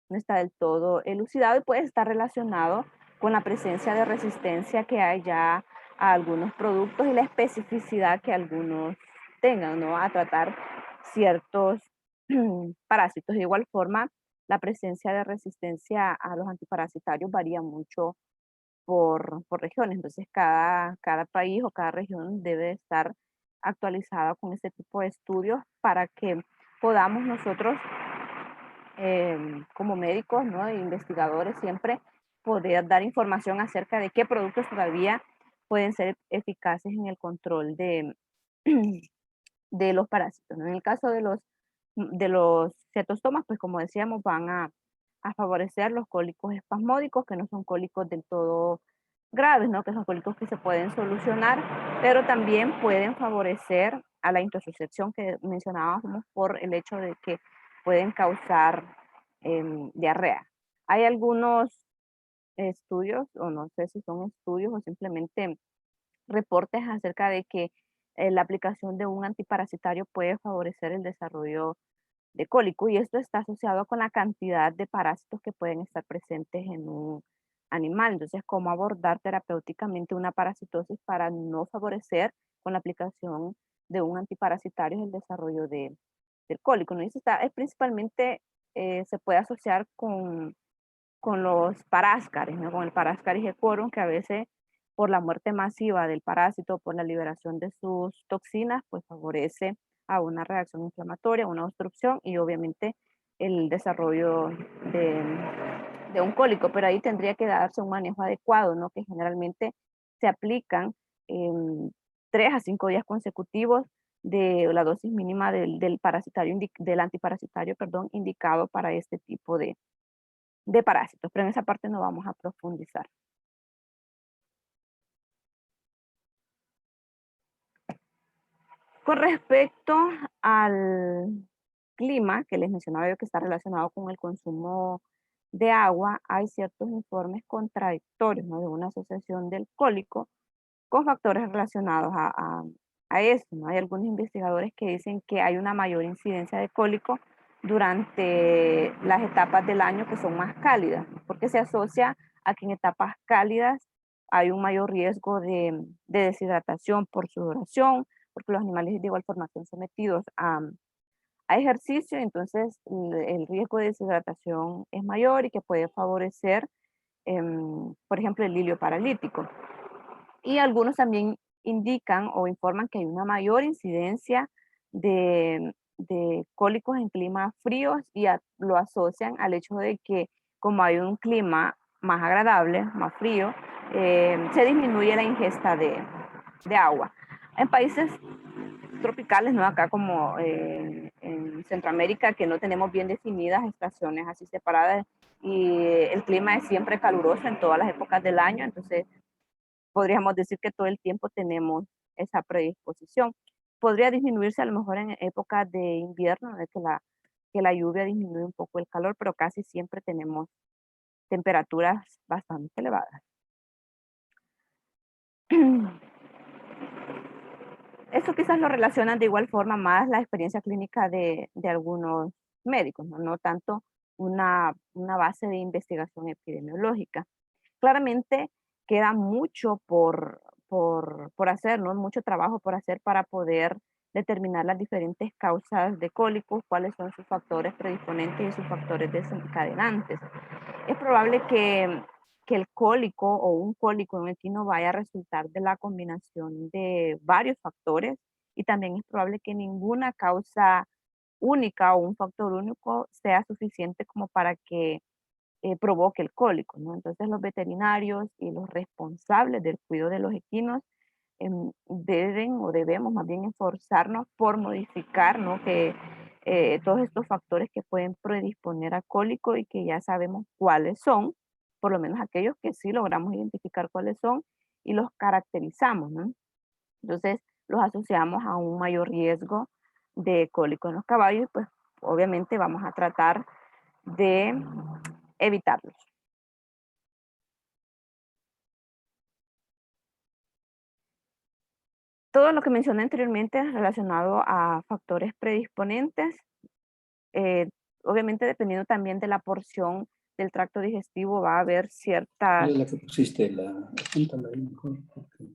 está del todo elucidado y puede estar relacionado con la presencia de resistencia que hay ya a algunos productos y la especificidad que algunos tengan, ¿no? A tratar ciertos parásitos. De igual forma, la presencia de resistencia a los antiparasitarios varía mucho por regiones. Entonces, cada país o cada región debe estar actualizada con este tipo de estudios para que podamos nosotros, como médicos, ¿no? E investigadores, siempre poder dar información acerca de qué productos todavía pueden ser eficaces en el control de los parásitos, ¿no? En el caso de los cetostomas, pues como decíamos, van a favorecer los cólicos espasmódicos, que no son cólicos del todo graves, ¿no? Que son cólicos que se pueden solucionar, pero también pueden favorecer a la intoxicación que mencionábamos por el hecho de que pueden causar diarrea. Hay algunos estudios, o no sé si son estudios o simplemente reportes acerca de que la aplicación de un antiparasitario puede favorecer el desarrollo de cólico y esto está asociado con la cantidad de parásitos que pueden estar presentes en un animal. Entonces, ¿cómo abordar terapéuticamente una parasitosis para no favorecer con la aplicación de un antiparasitario el desarrollo del cólico? ¿No? Y eso es principalmente, se puede asociar con los paráscaris, ¿no? Con el paráscaris equorum, que a veces por la muerte masiva del parásito, por la liberación de sus toxinas, pues favorece a una reacción inflamatoria, una obstrucción y obviamente el desarrollo de, de un cólico, pero ahí tendría que darse un manejo adecuado, ¿no? Que generalmente se aplican en 3 a 5 días consecutivos de la dosis mínima del antiparasitario, perdón, indicado para este tipo de parásitos, pero en esa parte no vamos a profundizar. Con respecto al clima, que les mencionaba yo que está relacionado con el consumo de agua, hay ciertos informes contradictorios, ¿no? De una asociación del cólico con factores relacionados a eso, ¿no? Hay algunos investigadores que dicen que hay una mayor incidencia de cólico durante las etapas del año que son más cálidas, ¿no? Porque se asocia a que en etapas cálidas hay un mayor riesgo de deshidratación por sudoración, porque los animales de igual forma son sometidos a ejercicio, entonces el riesgo de deshidratación es mayor y que puede favorecer, por ejemplo, el hilio paralítico. Y algunos también indican o informan que hay una mayor incidencia de cólicos en climas fríos y lo asocian al hecho de que como hay un clima más agradable, más frío, se disminuye la ingesta de agua. En países tropicales, ¿no? Acá como en Centroamérica, que no tenemos bien definidas estaciones así separadas y el clima es siempre caluroso en todas las épocas del año, entonces podríamos decir que todo el tiempo tenemos esa predisposición. Podría disminuirse a lo mejor en épocas de invierno, de que la lluvia disminuye un poco el calor, pero casi siempre tenemos temperaturas bastante elevadas. Eso quizás lo relacionan de igual forma más la experiencia clínica de algunos médicos, ¿no? No tanto una base de investigación epidemiológica. Claramente queda mucho por hacer, ¿no? Mucho trabajo por hacer para poder determinar las diferentes causas de cólicos, cuáles son sus factores predisponentes y sus factores desencadenantes. Es probable que el cólico o un cólico en equino vaya a resultar de la combinación de varios factores y también es probable que ninguna causa única o un factor único sea suficiente como para que provoque el cólico, ¿no? Entonces los veterinarios y los responsables del cuidado de los equinos deben o debemos más bien esforzarnos por modificar, ¿no? Que todos estos factores que pueden predisponer a cólico y que ya sabemos cuáles son, por lo menos aquellos que sí logramos identificar cuáles son y los caracterizamos, ¿no? Entonces los asociamos a un mayor riesgo de cólico en los caballos y pues obviamente vamos a tratar de evitarlos. Todo lo que mencioné anteriormente relacionado a factores predisponentes, eh, obviamente dependiendo también de la porción del tracto digestivo va a haber ciertas... ¿Cuál es la que pusiste? Apúntala ahí mejor, porque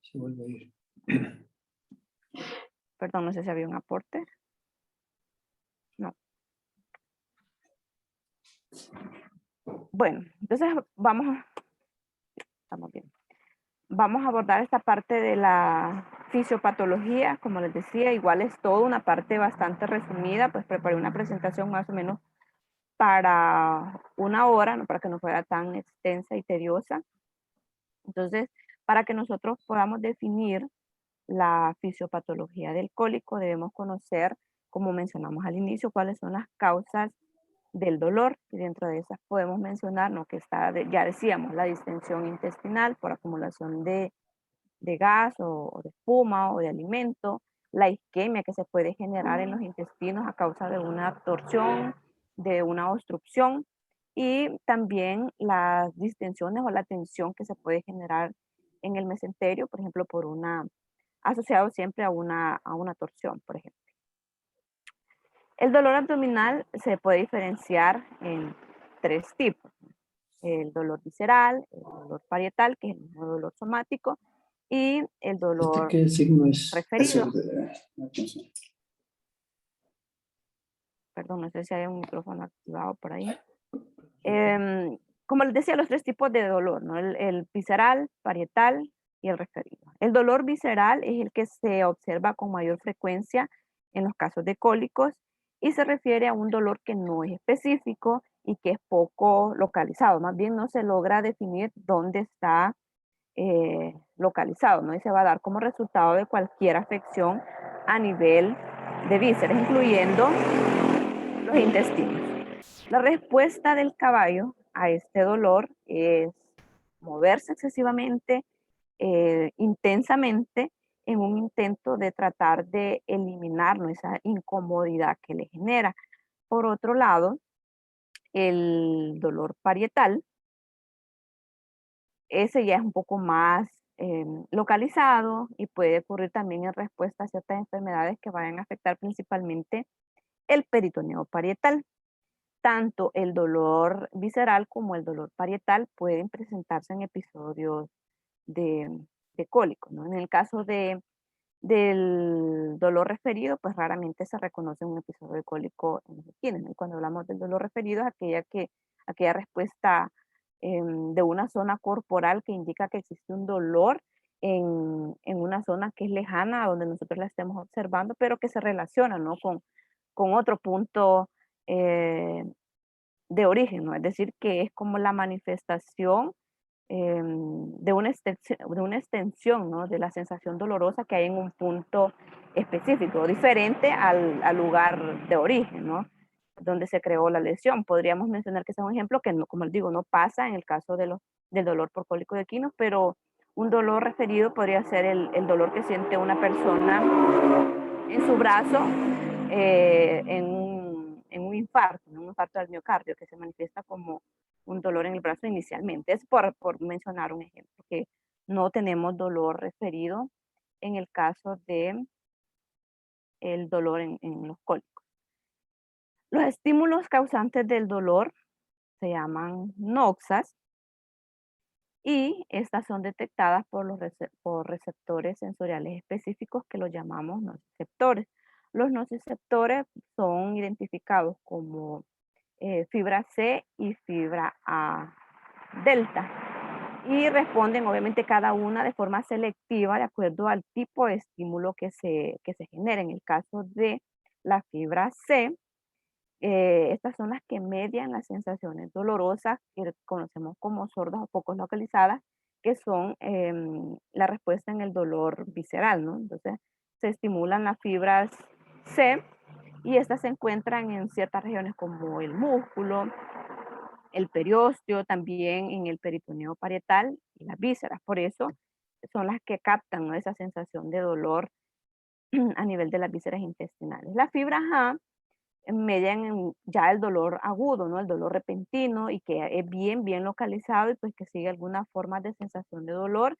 se vuelve a ir. Perdón, no sé si había un aporte. No. Bueno, entonces estamos bien. Vamos a abordar esta parte de la fisiopatología, como les decía, igual es toda una parte bastante resumida, pues preparé una presentación más o menos para 1 hora, no para que no fuera tan extensa y tediosa. Entonces, para que nosotros podamos definir la fisiopatología del cólico, debemos conocer, como mencionamos al inicio, cuáles son las causas del dolor, y dentro de esas podemos mencionar, ¿no? Que está, ya decíamos, la distensión intestinal por acumulación de gas o de espuma o de alimento, la isquemia que se puede generar en los intestinos a causa de una torsión, de una obstrucción, y también las distensiones o la tensión que se puede generar en el mesenterio, por ejemplo, asociado siempre a una torsión, por ejemplo. El dolor abdominal se puede diferenciar en 3 tipos. El dolor visceral, el dolor parietal, que es el mismo dolor somático, y el dolor ¿Qué signo es? referido. Atención. Perdón, no sé si hay un micrófono activado por ahí. Como les decía, los 3 tipos de dolor, ¿no? El visceral, parietal y el referido. El dolor visceral es el que se observa con mayor frecuencia en los casos de cólicos y se refiere a un dolor que no es específico y que es poco localizado. Más bien no se logra definir dónde está localizado, ¿no? Y se va a dar como resultado de cualquier afección a nivel de vísceras, incluyendo los intestinos. La respuesta del caballo a este dolor es moverse excesivamente, intensamente, en un intento de tratar de eliminar, ¿no? Esa incomodidad que le genera. Por otro lado, el dolor parietal, ese ya es un poco más localizado y puede ocurrir también en respuesta a ciertas enfermedades que vayan a afectar principalmente el peritoneo parietal. Tanto el dolor visceral como el dolor parietal pueden presentarse en episodios de, de cólico, ¿no? En el caso del dolor referido, pues raramente se reconoce un episodio de cólico en los equinos, ¿no? Y cuando hablamos del dolor referido es aquella respuesta de una zona corporal que indica que existe un dolor en una zona que es lejana, a donde nosotros la estemos observando, pero que se relaciona, ¿no? Con otro punto de origen, ¿no? Es decir, que es como la manifestación de una extensión, ¿no? De la sensación dolorosa que hay en un punto específico, diferente al lugar de origen, ¿no? Donde se creó la lesión. Podríamos mencionar que es un ejemplo que, no, como les digo, no pasa en el caso del dolor por cólico de equinos, pero un dolor referido podría ser el dolor que siente una persona en su brazo en un infarto, ¿no? Un infarto al miocardio que se manifiesta como un dolor en el brazo inicialmente. Es por mencionar un ejemplo, que no tenemos dolor referido en el caso de el dolor en los cólicos. Los estímulos causantes del dolor se llaman noxas y estas son detectadas por receptores sensoriales específicos que los llamamos nociceptores. Los nociceptores son identificados como fibra C y fibra A delta y responden obviamente cada una de forma selectiva de acuerdo al tipo de estímulo que se genera. En el caso de la fibra C, estas son las que median las sensaciones dolorosas que conocemos como sordas o poco localizadas, que son la respuesta en el dolor visceral, ¿no? Entonces, se estimulan las fibras C y estas se encuentran en ciertas regiones como el músculo, el periósteo, también en el peritoneo parietal y las vísceras. Por eso son las que captan, ¿no? Esa sensación de dolor a nivel de las vísceras intestinales. Las fibras A median ya el dolor agudo, ¿no? El dolor repentino y que es bien localizado y pues que sigue alguna forma de sensación de dolor.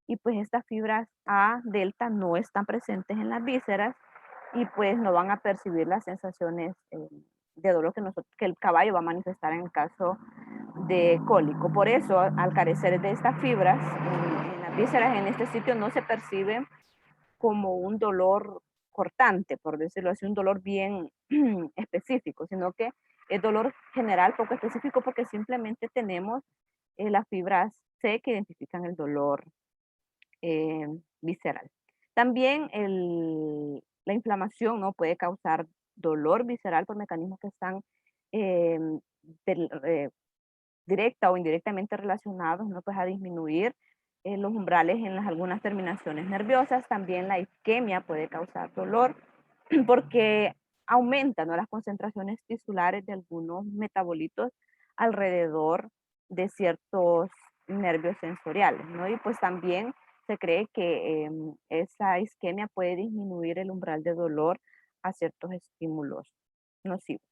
Y pues estas fibras A delta no están presentes en las vísceras y pues no van a percibir las sensaciones de dolor que el caballo va a manifestar en el caso de cólico. Por eso, al carecer de estas fibras en las vísceras, en este sitio no se percibe como un dolor cortante, por decirlo así, un dolor bien específico, sino que es dolor general poco específico porque simplemente tenemos las fibras C que identifican el dolor visceral. También la inflamación, ¿no? Puede causar dolor visceral por mecanismos que están eh, del- eh, directa o indirectamente relacionados, ¿no? Pues a disminuir los umbrales en algunas terminaciones nerviosas. También la isquemia puede causar dolor porque aumenta, ¿no? Las concentraciones tisulares de algunos metabolitos alrededor de ciertos nervios sensoriales, ¿no? Y pues también se cree que esa isquemia puede disminuir el umbral de dolor a ciertos estímulos nocivos.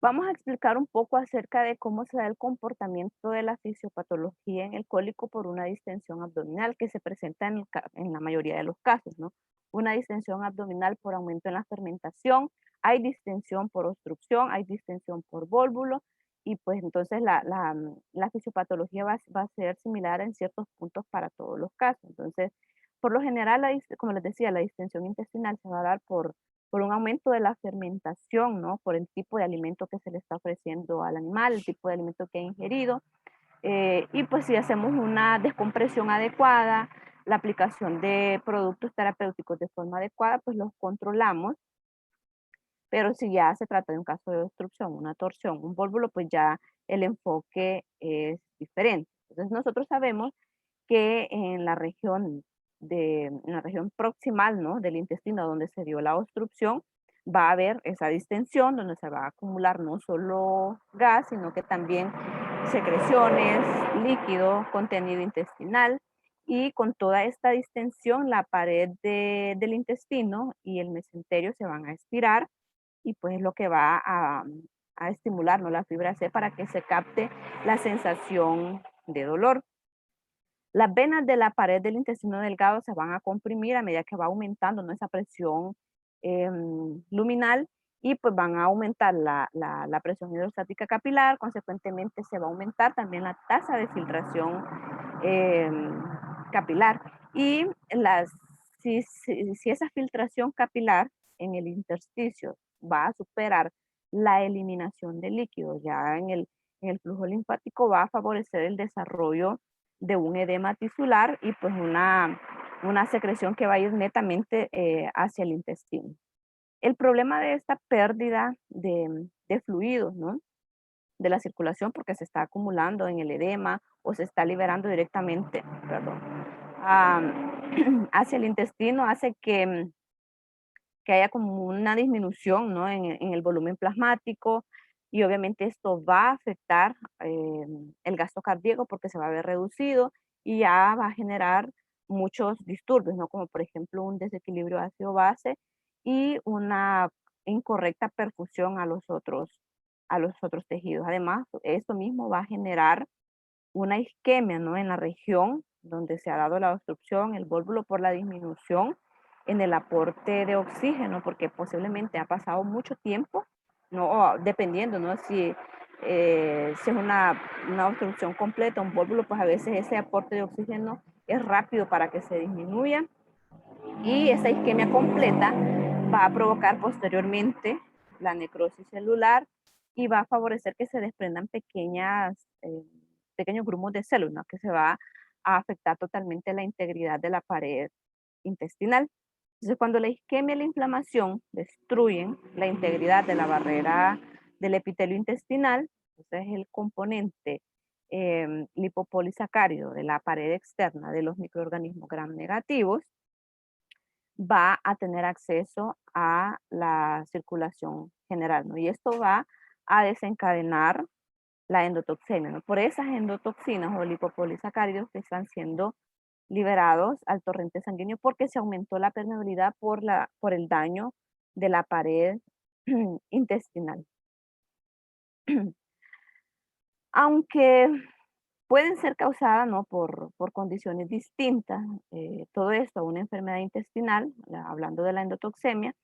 Vamos a explicar un poco acerca de cómo se da el comportamiento de la fisiopatología en el cólico por una distensión abdominal que se presenta en la mayoría de los casos, ¿no? Una distensión abdominal por aumento en la fermentación, hay distensión por obstrucción, hay distensión por vólvulo y pues entonces la fisiopatología va a ser similar en ciertos puntos para todos los casos. Entonces, por lo general, como les decía, la distensión intestinal se va a dar por un aumento de la fermentación, ¿no? Por el tipo de alimento que se le está ofreciendo al animal, el tipo de alimento que ha ingerido. Y pues si hacemos una descompresión adecuada, la aplicación de productos terapéuticos de forma adecuada, pues los controlamos. Pero si ya se trata de un caso de obstrucción, una torsión, un vólvulo, pues ya el enfoque es diferente. Entonces nosotros sabemos que en la región proximal, ¿no? Del intestino donde se dio la obstrucción, va a haber esa distensión donde se va a acumular no solo gas, sino que también secreciones, líquido, contenido intestinal. Y con toda esta distensión, la pared del intestino y el mesenterio se van a estirar y pues lo que va a estimular, ¿no? La fibra C para que se capte la sensación de dolor. Las venas de la pared del intestino delgado se van a comprimir a medida que va aumentando, ¿no? Esa presión luminal y pues van a aumentar la presión hidrostática capilar, consecuentemente se va a aumentar también la tasa de filtración capilar. Y si esa filtración capilar en el intersticio va a superar la eliminación de líquidos ya en el flujo linfático va a favorecer el desarrollo de un edema tisular y pues una secreción que va a ir netamente hacia el intestino. El problema de esta pérdida de fluidos, ¿no? De la circulación, porque se está acumulando en el edema o se está liberando directamente, perdón, hacia el intestino, hace que haya como una disminución, ¿no? en el volumen plasmático, y obviamente esto va a afectar el gasto cardíaco porque se va a ver reducido y ya va a generar muchos disturbios, ¿no? Como por ejemplo un desequilibrio ácido-base y una incorrecta perfusión a los otros tejidos. Además, esto mismo va a generar una isquemia, ¿no? En la región donde se ha dado la obstrucción, el válvulo, por la disminución en el aporte de oxígeno, porque posiblemente ha pasado mucho tiempo, ¿no? Dependiendo, ¿no? Si es una obstrucción completa, un válvulo, pues a veces ese aporte de oxígeno es rápido para que se disminuya, y esa isquemia completa va a provocar posteriormente la necrosis celular y va a favorecer que se desprendan pequeños grumos de células, ¿no? Que se va a afectar totalmente la integridad de la pared intestinal. Entonces, cuando la isquemia y la inflamación destruyen la integridad de la barrera del epitelio intestinal, entonces el componente lipopolisacárido de la pared externa de los microorganismos gram negativos va a tener acceso a la circulación general, ¿no? Y esto va a desencadenar la endotoxemia, ¿no? Por esas endotoxinas o lipopolisacáridos que están siendo liberados al torrente sanguíneo porque se aumentó la permeabilidad por el daño de la pared intestinal. Aunque pueden ser causadas, ¿no? por condiciones distintas, todo esto, una enfermedad intestinal, hablando de la endotoxemia,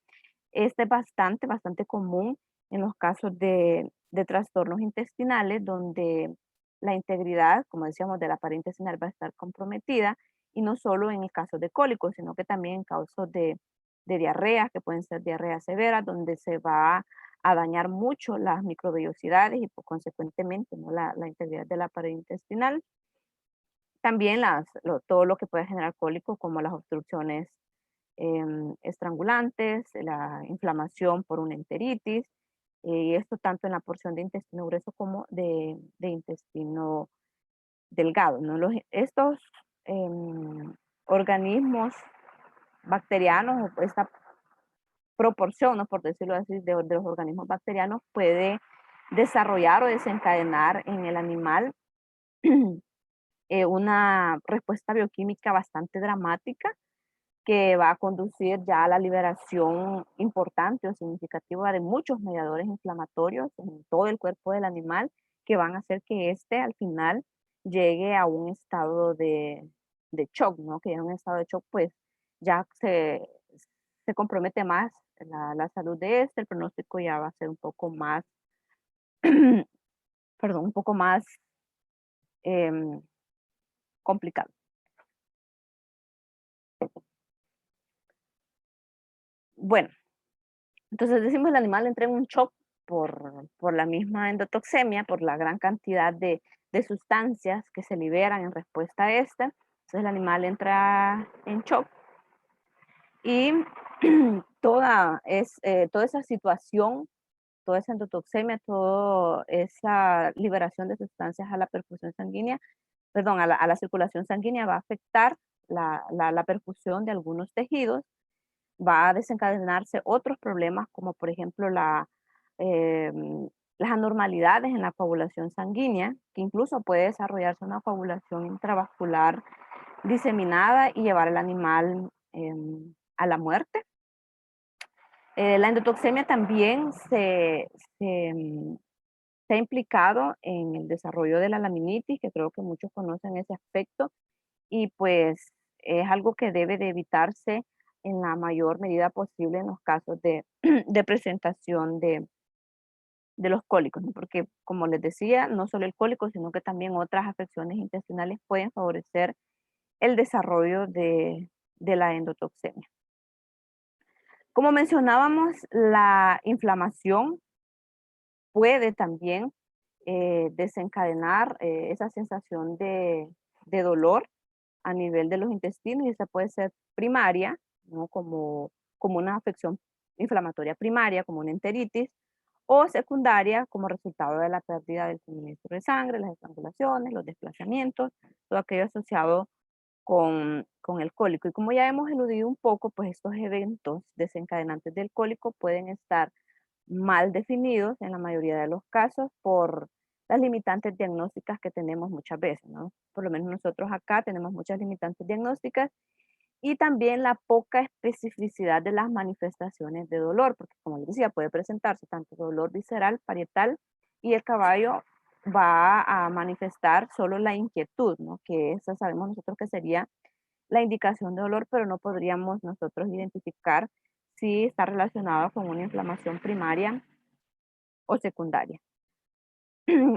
este es bastante común en los casos de trastornos intestinales donde la integridad, como decíamos, de la pared intestinal va a estar comprometida, y no solo en el caso de cólicos, sino que también en casos de diarreas, que pueden ser diarreas severas, donde se va a dañar mucho las microvellosidades y pues, consecuentemente, ¿no? la integridad de la pared intestinal. También todo lo que puede generar cólicos, como las obstrucciones estrangulantes, la inflamación por una enteritis, y esto tanto en la porción de intestino grueso como de intestino delgado, ¿no? Estos organismos bacterianos, o esta proporción, ¿no? Por decirlo así, de los organismos bacterianos puede desarrollar o desencadenar en el animal una respuesta bioquímica bastante dramática, que va a conducir ya a la liberación importante o significativa de muchos mediadores inflamatorios en todo el cuerpo del animal, que van a hacer que éste al final llegue a un estado de shock, ¿no? Que en un estado de shock pues ya se compromete más la salud de este, el pronóstico ya va a ser un poco más, perdón, un poco más complicado. Bueno, entonces decimos el animal entra en un shock por la misma endotoxemia, por la gran cantidad de sustancias que se liberan en respuesta a esta. Entonces el animal entra en shock y toda esa situación, toda esa endotoxemia, toda esa liberación de sustancias a la perfusión sanguínea, perdón, a la circulación sanguínea, va a afectar la perfusión de algunos tejidos, va a desencadenarse otros problemas, como por ejemplo las anormalidades en la coagulación sanguínea, que incluso puede desarrollarse una coagulación intravascular diseminada y llevar al animal a la muerte. La endotoxemia también se ha implicado en el desarrollo de la laminitis, que creo que muchos conocen ese aspecto, y pues es algo que debe de evitarse en la mayor medida posible en los casos de, de presentación de los cólicos, ¿no? Porque como les decía, no solo el cólico, sino que también otras afecciones intestinales pueden favorecer el desarrollo de la endotoxemia. Como mencionábamos, la inflamación puede también desencadenar esa sensación de dolor a nivel de los intestinos, y esa puede ser primaria, ¿no? Como una afección inflamatoria primaria, como una enteritis, o secundaria como resultado de la pérdida del suministro de sangre, las estrangulaciones, los desplazamientos, todo aquello asociado con el cólico. Y como ya hemos eludido un poco, pues estos eventos desencadenantes del cólico pueden estar mal definidos en la mayoría de los casos por las limitantes diagnósticas que tenemos muchas veces, ¿no? Por lo menos nosotros acá tenemos muchas limitantes diagnósticas y también la poca especificidad de las manifestaciones de dolor, porque como les decía, puede presentarse tanto dolor visceral, parietal, y el caballo va a manifestar solo la inquietud, ¿no? Que esa sabemos nosotros que sería la indicación de dolor, pero no podríamos nosotros identificar si está relacionado con una inflamación primaria o secundaria.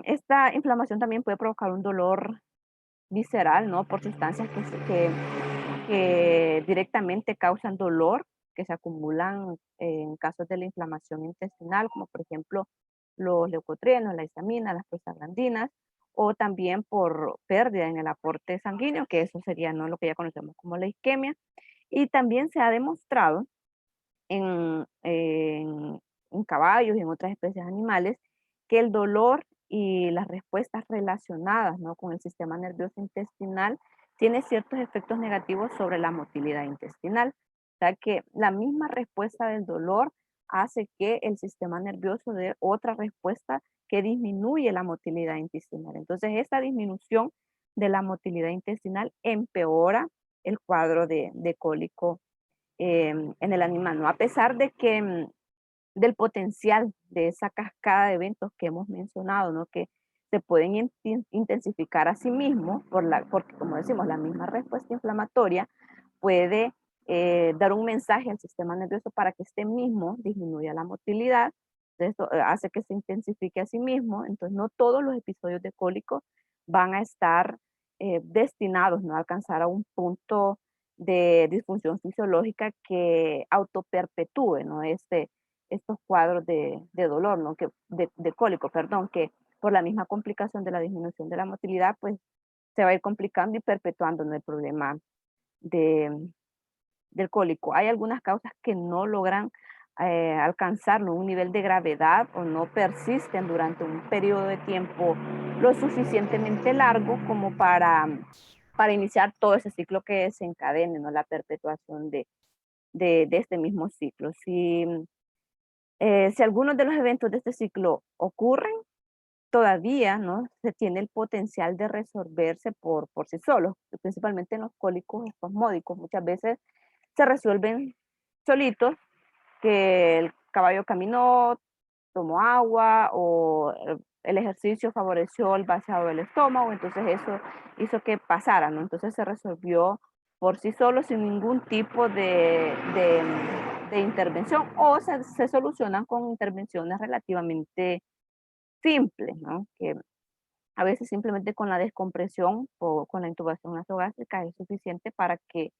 Esta inflamación también puede provocar un dolor visceral, ¿no? Por sustancias que directamente causan dolor, que se acumulan en casos de la inflamación intestinal, como por ejemplo los leucotrienos, la histamina, las prostaglandinas, o también por pérdida en el aporte sanguíneo, que eso sería, ¿no?, lo que ya conocemos como la isquemia. Y también se ha demostrado en caballos y en otras especies animales que el dolor y las respuestas relacionadas, ¿no?, con el sistema nervioso intestinal tiene ciertos efectos negativos sobre la motilidad intestinal. O sea que la misma respuesta del dolor hace que el sistema nervioso dé otra respuesta que disminuye la motilidad intestinal. Entonces, esta disminución de la motilidad intestinal empeora el cuadro de cólico en el animal, ¿no? A pesar de que del potencial de esa cascada de eventos que hemos mencionado, ¿no? Que se pueden intensificar a sí mismos porque, como decimos, la misma respuesta inflamatoria puede dar un mensaje al sistema nervioso para que este mismo disminuya la motilidad. Esto hace que se intensifique a sí mismo. Entonces, no todos los episodios de cólico van a estar destinados, ¿no?, a alcanzar a un punto de disfunción fisiológica que autoperpetúe, ¿no?, estos cuadros de dolor, ¿no?, de cólico, perdón, que por la misma complicación de la disminución de la motilidad, pues se va a ir complicando y perpetuando, ¿no?, el problema de, del cólico. Hay algunas causas que no logran alcanzar, ¿no?, un nivel de gravedad o no persisten durante un periodo de tiempo lo suficientemente largo como para iniciar todo ese ciclo que desencadene, ¿no?, la perpetuación de este mismo ciclo. Si algunos de los eventos de este ciclo ocurren, todavía, ¿no?, se tiene el potencial de resolverse por sí solos, principalmente en los cólicos espasmódicos. Muchas veces se resuelven solitos, que el caballo caminó, tomó agua o el ejercicio favoreció el vaciado del estómago, entonces eso hizo que pasara, ¿no? Entonces se resolvió por sí solo sin ningún tipo de intervención, o se solucionan con intervenciones relativamente simples, ¿no? Que a veces simplemente con la descompresión o con la intubación nasogástrica es suficiente para que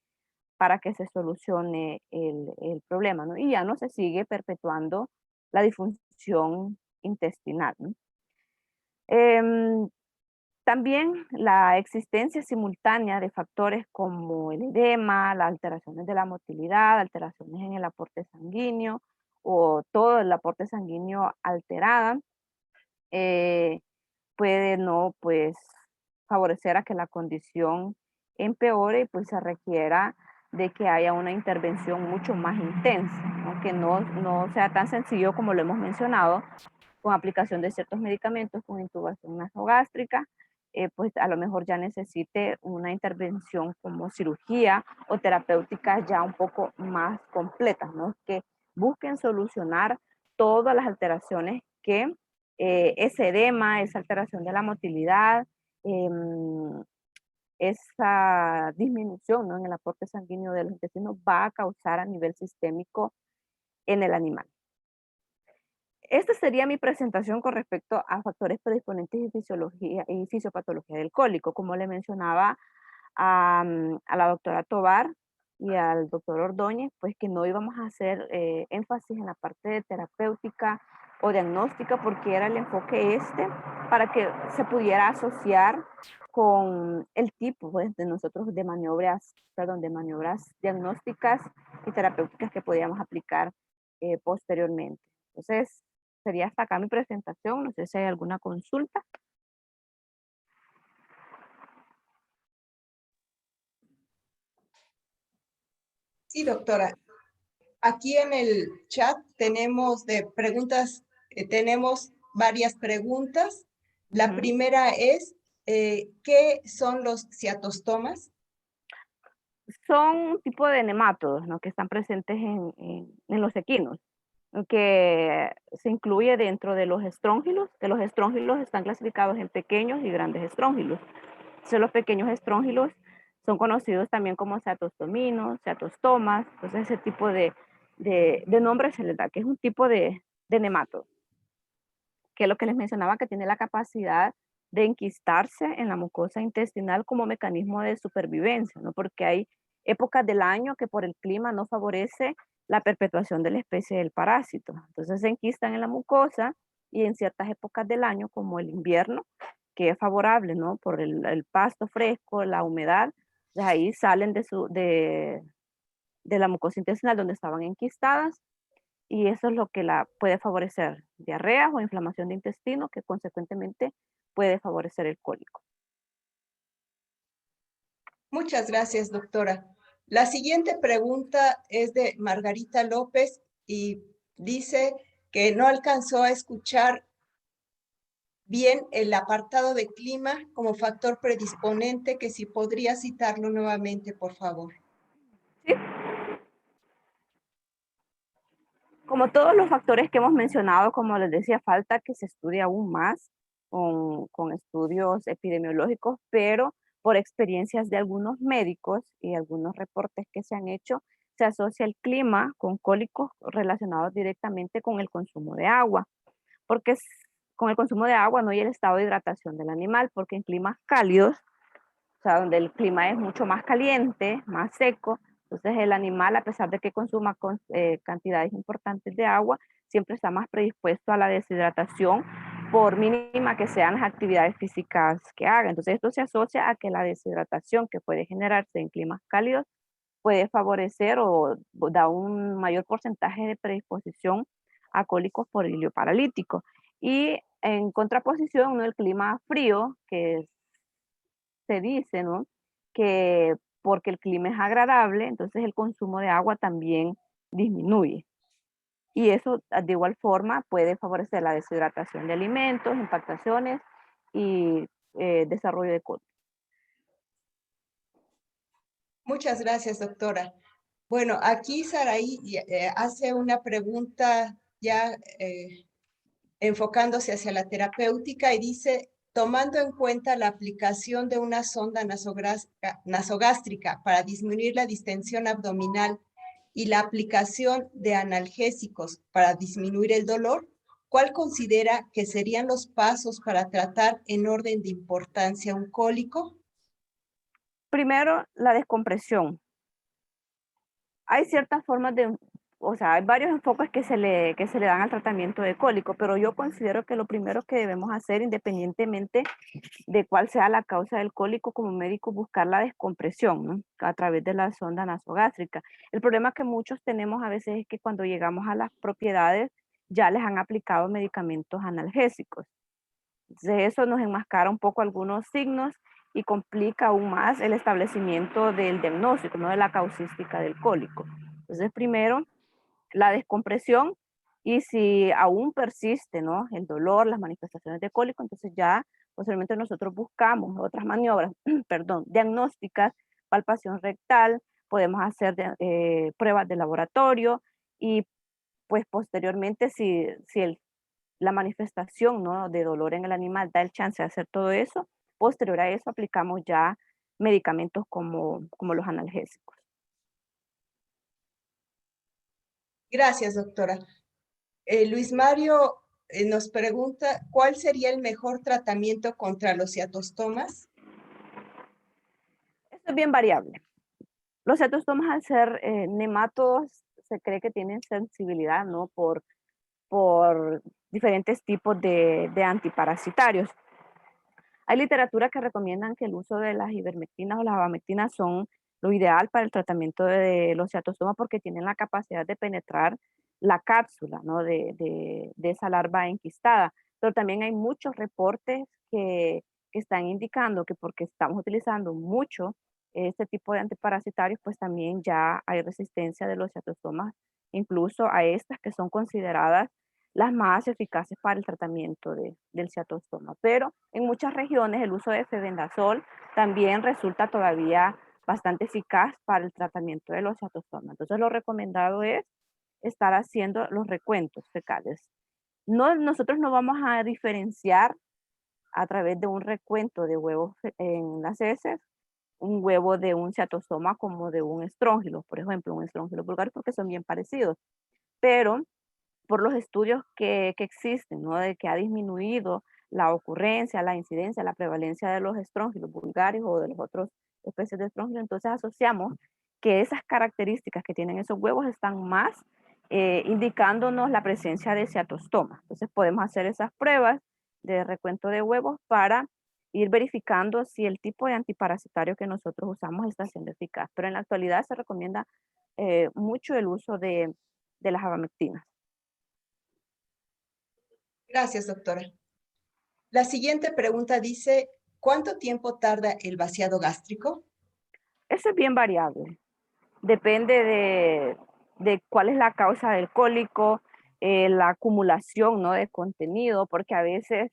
se solucione el problema, ¿no? Y ya no se sigue perpetuando la disfunción intestinal, ¿no? Em, También la existencia simultánea de factores como el edema, las alteraciones de la motilidad, alteraciones en el aporte sanguíneo o todo el aporte sanguíneo alterada, eh, puede no, pues, favorecer a que la condición empeore y pues se requiera de que haya una intervención mucho más intensa, ¿no? Que no sea tan sencillo como lo hemos mencionado, con aplicación de ciertos medicamentos, con intubación nasogástrica, pues a lo mejor ya necesite una intervención como cirugía o terapéuticas ya un poco más completas, ¿no? Que busquen solucionar todas las alteraciones que ese edema, esa alteración de la motilidad, esa disminución, ¿no?, en el aporte sanguíneo de los intestinos va a causar a nivel sistémico en el animal. Esta sería mi presentación con respecto a factores predisponentes y fisiología y fisiopatología del cólico. Como le mencionaba a la doctora Tovar y al doctor Ordóñez, pues que no íbamos a hacer énfasis en la parte de terapéutica o diagnóstica porque era el enfoque para que se pudiera asociar con el tipo pues, de nosotros de maniobras diagnósticas y terapéuticas que podíamos aplicar posteriormente. Entonces, sería hasta acá mi presentación. No sé si hay alguna consulta. Sí, doctora. Aquí en el chat tenemos tenemos varias preguntas. La Ujú. primera es, ¿qué son los ciatostomas? Son un tipo de nematodos, ¿no? Que están presentes en los equinos, que se incluye dentro de los estróngilos, que los estróngilos están clasificados en pequeños y grandes estróngilos. Entonces, los pequeños estróngilos son conocidos también como ceatostominos, ceatostomas. Entonces, ese tipo de nombre se les da, que es un tipo de nematodo, que es lo que les mencionaba, que tiene la capacidad de enquistarse en la mucosa intestinal como mecanismo de supervivencia, ¿no? Porque hay épocas del año que por el clima no favorece la perpetuación de la especie del parásito. Entonces se enquistan en la mucosa y en ciertas épocas del año, como el invierno, que es favorable, ¿no? Por el pasto fresco, la humedad, de ahí salen de la mucosa intestinal donde estaban enquistadas y eso es lo que la puede favorecer, diarrea o inflamación de intestino, que consecuentemente puede favorecer el cólico. Muchas gracias, doctora. La siguiente pregunta es de Margarita López y dice que no alcanzó a escuchar bien el apartado de clima como factor predisponente, que si podría citarlo nuevamente, por favor. ¿Sí? Como todos los factores que hemos mencionado, como les decía, falta que se estudie aún más con estudios epidemiológicos, pero por experiencias de algunos médicos y algunos reportes que se han hecho, se asocia el clima con cólicos relacionados directamente con el consumo de agua, porque con el consumo de agua no hay el estado de hidratación del animal, porque en climas cálidos, o sea, donde el clima es mucho más caliente, más seco, entonces el animal, a pesar de que consuma cantidades importantes de agua, siempre está más predispuesto a la deshidratación, por mínima que sean las actividades físicas que haga. Entonces esto se asocia a que la deshidratación que puede generarse en climas cálidos puede favorecer o da un mayor porcentaje de predisposición a cólicos por hilio paralítico. Y en contraposición, ¿no? El clima frío, que se dice, ¿no? Que porque el clima es agradable, entonces el consumo de agua también disminuye. Y eso de igual forma puede favorecer la deshidratación de alimentos, impactaciones y desarrollo de cólicos. Muchas gracias, doctora. Bueno, aquí Saraí hace una pregunta ya enfocándose hacia la terapéutica y dice, tomando en cuenta la aplicación de una sonda nasogástrica para disminuir la distensión abdominal y la aplicación de analgésicos para disminuir el dolor, ¿cuál considera que serían los pasos para tratar en orden de importancia un cólico? Primero, la descompresión. Hay ciertas formas o sea, hay varios enfoques que se le dan al tratamiento de cólico, pero yo considero que lo primero que debemos hacer, independientemente de cuál sea la causa del cólico, como médico, buscar la descompresión, ¿no? A través de la sonda nasogástrica. El problema que muchos tenemos a veces es que cuando llegamos a las propiedades ya les han aplicado medicamentos analgésicos. Entonces eso nos enmascara un poco algunos signos y complica aún más el establecimiento del diagnóstico, ¿no? De la causística del cólico. Entonces primero la descompresión y si aún persiste, ¿no? El dolor, las manifestaciones de cólico, entonces ya posiblemente nosotros buscamos otras maniobras, perdón, diagnósticas, palpación rectal, podemos hacer pruebas de laboratorio y pues posteriormente si la manifestación, ¿no? De dolor en el animal da el chance de hacer todo eso, posterior a eso aplicamos ya medicamentos como los analgésicos. Gracias, doctora. Luis Mario nos pregunta, ¿cuál sería el mejor tratamiento contra los ciatostomas? Esto es bien variable. Los cetostomas, al ser nematodos, se cree que tienen sensibilidad, ¿no? por diferentes tipos de antiparasitarios. Hay literatura que recomiendan que el uso de las ivermectinas o las abamectinas son lo ideal para el tratamiento de los ciatostomas porque tienen la capacidad de penetrar la cápsula, ¿no? de esa larva enquistada. Pero también hay muchos reportes que están indicando que porque estamos utilizando mucho este tipo de antiparasitarios, pues también ya hay resistencia de los ciatostomas, incluso a estas que son consideradas las más eficaces para el tratamiento del ciatostoma. Pero en muchas regiones el uso de febendazol también resulta todavía bastante eficaz para el tratamiento de los ciatostomas. Entonces lo recomendado es estar haciendo los recuentos fecales. Nosotros no vamos a diferenciar a través de un recuento de huevos en las heces un huevo de un ciatostoma como de un estróngilo, por ejemplo, un estróngilo vulgar, porque son bien parecidos. Pero por los estudios que existen, ¿no? De que ha disminuido la ocurrencia, la incidencia, la prevalencia de los estróngilos vulgares o de las otras especies de estróngilo, entonces asociamos que esas características que tienen esos huevos están más indicándonos la presencia de ciatostoma. Entonces podemos hacer esas pruebas de recuento de huevos para ir verificando si el tipo de antiparasitario que nosotros usamos está siendo eficaz. Pero en la actualidad se recomienda mucho el uso de las abamectinas. Gracias, doctora. La siguiente pregunta dice, ¿cuánto tiempo tarda el vaciado gástrico? Eso es bien variable. Depende de cuál es la causa del cólico, la acumulación, ¿no? de contenido, porque a veces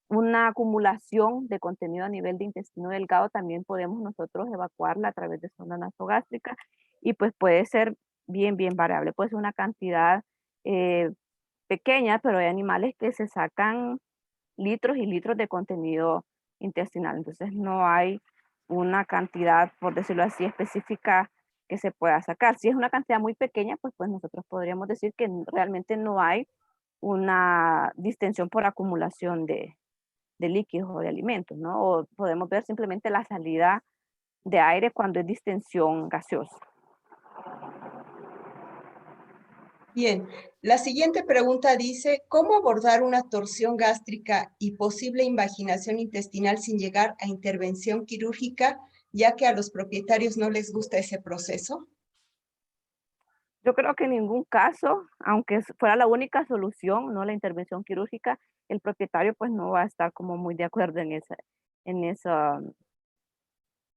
una acumulación de contenido a nivel de intestino delgado también podemos nosotros evacuarla a través de sonda nasogástrica y pues puede ser bien variable. Puede ser una cantidad pequeña, pero hay animales que se sacan litros y litros de contenido intestinal. Entonces no hay una cantidad, por decirlo así, específica que se pueda sacar. Si es una cantidad muy pequeña, pues nosotros podríamos decir que realmente no hay una distensión por acumulación de líquidos o de alimentos, ¿no? O podemos ver simplemente la salida de aire cuando es distensión gaseosa. Bien, la siguiente pregunta dice, ¿cómo abordar una torsión gástrica y posible invaginación intestinal sin llegar a intervención quirúrgica, ya que a los propietarios no les gusta ese proceso? Yo creo que en ningún caso, aunque fuera la única solución, ¿no? La intervención quirúrgica, el propietario pues no va a estar como muy de acuerdo en esa,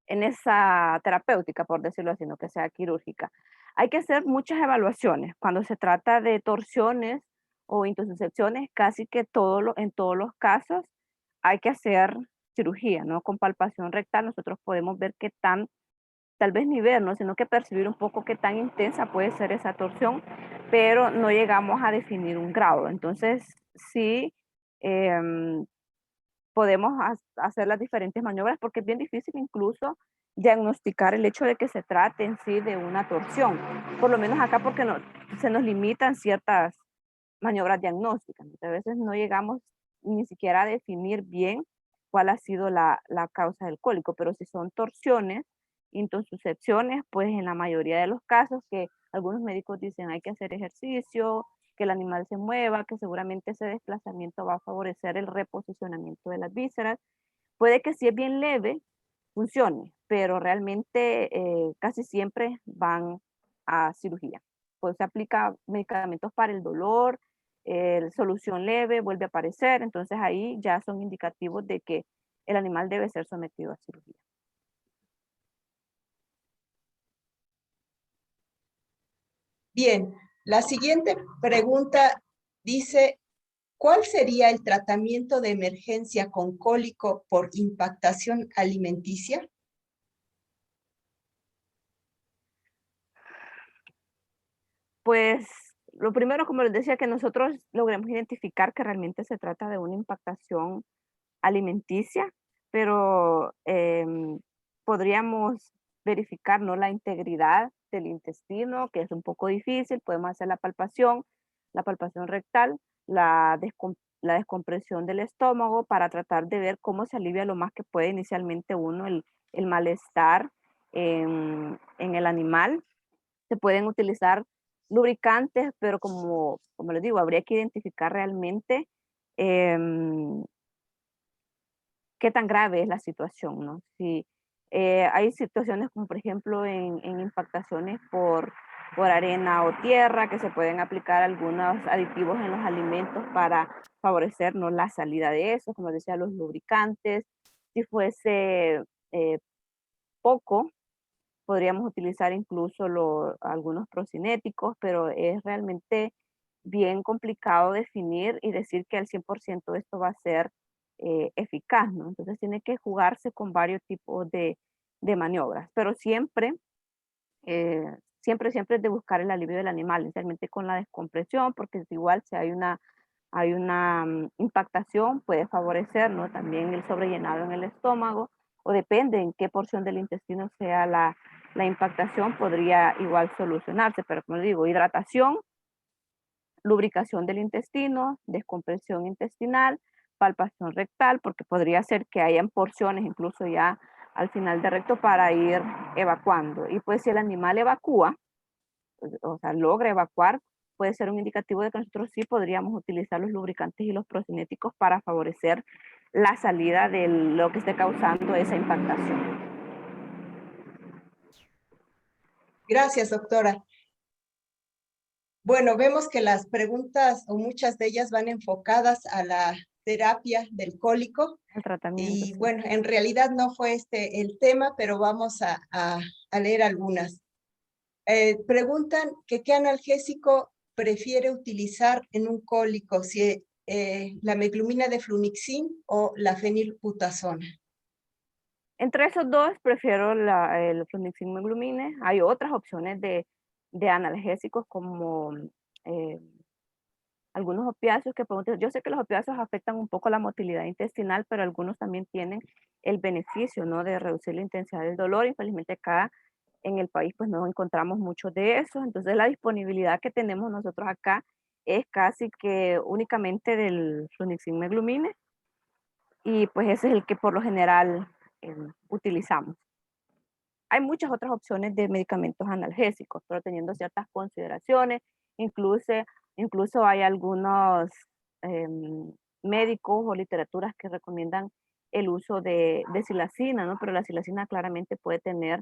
en esa terapéutica, por decirlo así, no que sea quirúrgica. Hay que hacer muchas evaluaciones. Cuando se trata de torsiones o intussuscepciones, casi que en todos los casos hay que hacer cirugía, ¿no? Con palpación rectal nosotros podemos ver qué tan, tal vez ni ver, ¿no? Sino que percibir un poco qué tan intensa puede ser esa torsión, pero no llegamos a definir un grado. Entonces, sí, podemos hacer las diferentes maniobras porque es bien difícil incluso diagnosticar el hecho de que se trate en sí de una torsión. Por lo menos acá porque se nos limitan ciertas maniobras diagnósticas. A veces no llegamos ni siquiera a definir bien cuál ha sido la causa del cólico, pero si son torsiones, intussuscepciones, pues en la mayoría de los casos que algunos médicos dicen hay que hacer ejercicio, que el animal se mueva, que seguramente ese desplazamiento va a favorecer el reposicionamiento de las vísceras. Puede que si es bien leve, funcione, pero realmente casi siempre van a cirugía. Pues se aplica medicamentos para el dolor, solución leve, vuelve a aparecer, entonces ahí ya son indicativos de que el animal debe ser sometido a cirugía. Bien, la siguiente pregunta dice, ¿cuál sería el tratamiento de emergencia con cólico por impactación alimenticia? Pues lo primero, como les decía, que nosotros logremos identificar que realmente se trata de una impactación alimenticia, pero podríamos verificar, ¿no? La integridad del intestino, que es un poco difícil. Podemos hacer la palpación rectal, la descompresión del estómago para tratar de ver cómo se alivia lo más que puede inicialmente uno el malestar en el animal. Se pueden utilizar lubricantes, pero como les digo, habría que identificar realmente qué tan grave es la situación, ¿no? Si hay situaciones como por ejemplo en impactaciones por arena o tierra, que se pueden aplicar algunos aditivos en los alimentos para favorecer, ¿no?, la salida de eso, como decía, los lubricantes. Si fuese poco, podríamos utilizar incluso algunos procinéticos, pero es realmente bien complicado definir y decir que al 100% esto va a ser eficaz, ¿no? Entonces tiene que jugarse con varios tipos de maniobras, pero siempre, siempre es de buscar el alivio del animal, especialmente con la descompresión, porque igual si hay una impactación, puede favorecer, ¿no?, también el sobrellenado en el estómago, o depende en qué porción del intestino sea la impactación, podría igual solucionarse, pero como digo, hidratación, lubricación del intestino, descompresión intestinal, palpación rectal, porque podría ser que hayan porciones incluso ya al final del recto para ir evacuando. Y pues si el animal evacúa, o sea, logra evacuar, puede ser un indicativo de que nosotros sí podríamos utilizar los lubricantes y los procinéticos para favorecer la salida de lo que esté causando esa impactación. Gracias, doctora. Bueno, vemos que las preguntas o muchas de ellas van enfocadas a la terapia del cólico. El tratamiento. Y Sí. bueno, en realidad no fue este el tema, pero vamos a leer algunas. Preguntan que qué analgésico prefiere utilizar en un cólico, si la meglumina de flunixin o la fenilbutazona. Entre esos dos prefiero el flunixin meglumine. Hay otras opciones de analgésicos como eh, algunos opiáceos que podemos utilizar. Yo sé que los opiáceos afectan un poco la motilidad intestinal, pero algunos también tienen el beneficio, ¿no?, de reducir la intensidad del dolor. Infelizmente acá en el país pues no encontramos mucho de eso. Entonces la disponibilidad que tenemos nosotros acá es casi que únicamente del flunixin meglumine, y pues ese es el que por lo general utilizamos. Hay muchas otras opciones de medicamentos analgésicos, pero teniendo ciertas consideraciones, incluso, incluso hay algunos médicos o literaturas que recomiendan el uso de silacina, ¿no? Pero la silacina claramente puede tener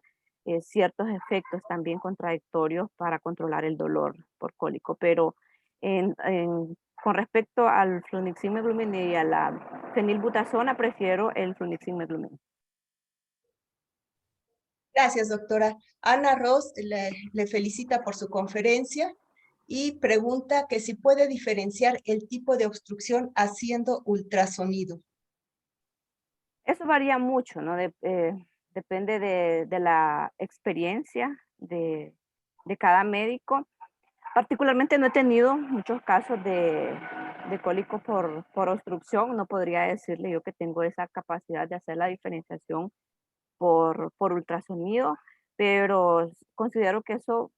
ciertos efectos también contradictorios para controlar el dolor por cólico, pero con respecto al flunixin meglumine y a la fenilbutazona, prefiero el flunixin meglumine. Gracias, doctora. Ana Ross le felicita por su conferencia y pregunta que si puede diferenciar el tipo de obstrucción haciendo ultrasonido. Eso varía mucho, ¿no? Depende de la experiencia de cada médico. Particularmente no he tenido muchos casos de cólico por obstrucción. No podría decirle yo que tengo esa capacidad de hacer la diferenciación por ultrasonido, pero considero que eso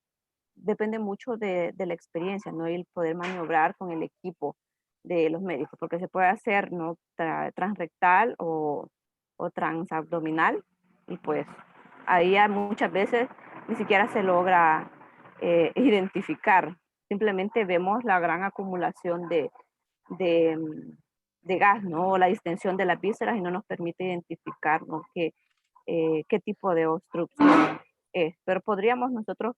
depende mucho de la experiencia, ¿no? Y el poder maniobrar con el equipo de los médicos, porque se puede hacer, ¿no?, transrectal o transabdominal, y pues ahí muchas veces ni siquiera se logra identificar. Simplemente vemos la gran acumulación de, de gas, ¿no?, o la distensión de las vísceras, y no nos permite identificar, ¿no?, qué tipo de obstrucción es. Pero podríamos nosotros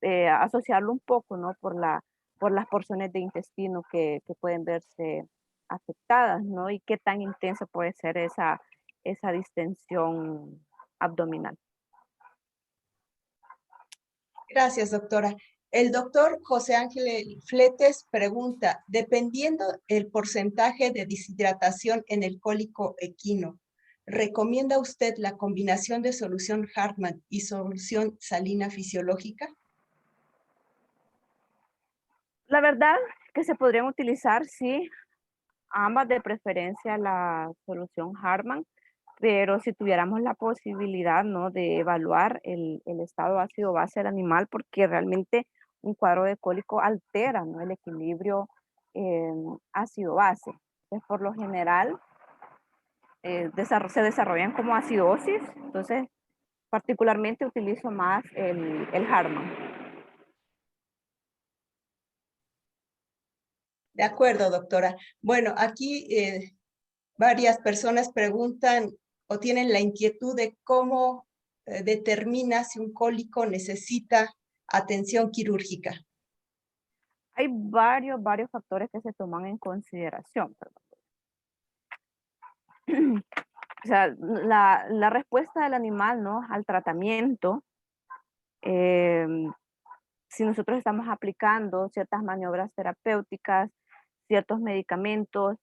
asociarlo un poco, ¿no?, por las porciones de intestino que pueden verse afectadas, ¿no? Y qué tan intensa puede ser esa distensión abdominal. Gracias, doctora. El doctor José Ángel Fletes pregunta, dependiendo el porcentaje de deshidratación en el cólico equino, ¿recomienda usted la combinación de solución Hartmann y solución salina fisiológica? La verdad que se podrían utilizar, sí, ambas, de preferencia la solución Hartmann, pero si tuviéramos la posibilidad, ¿no?, de evaluar el estado ácido-base del animal, porque realmente un cuadro de cólico altera, ¿no?, el equilibrio ácido-base. Entonces, por lo general, se desarrollan como acidosis, entonces particularmente utilizo más el Hartmann. De acuerdo, doctora. Bueno, aquí varias personas preguntan o tienen la inquietud de cómo determina si un cólico necesita atención quirúrgica. Hay varios factores que se toman en consideración. O sea, la respuesta del animal, ¿no?, al tratamiento, si nosotros estamos aplicando ciertas maniobras terapéuticas, ciertos medicamentos,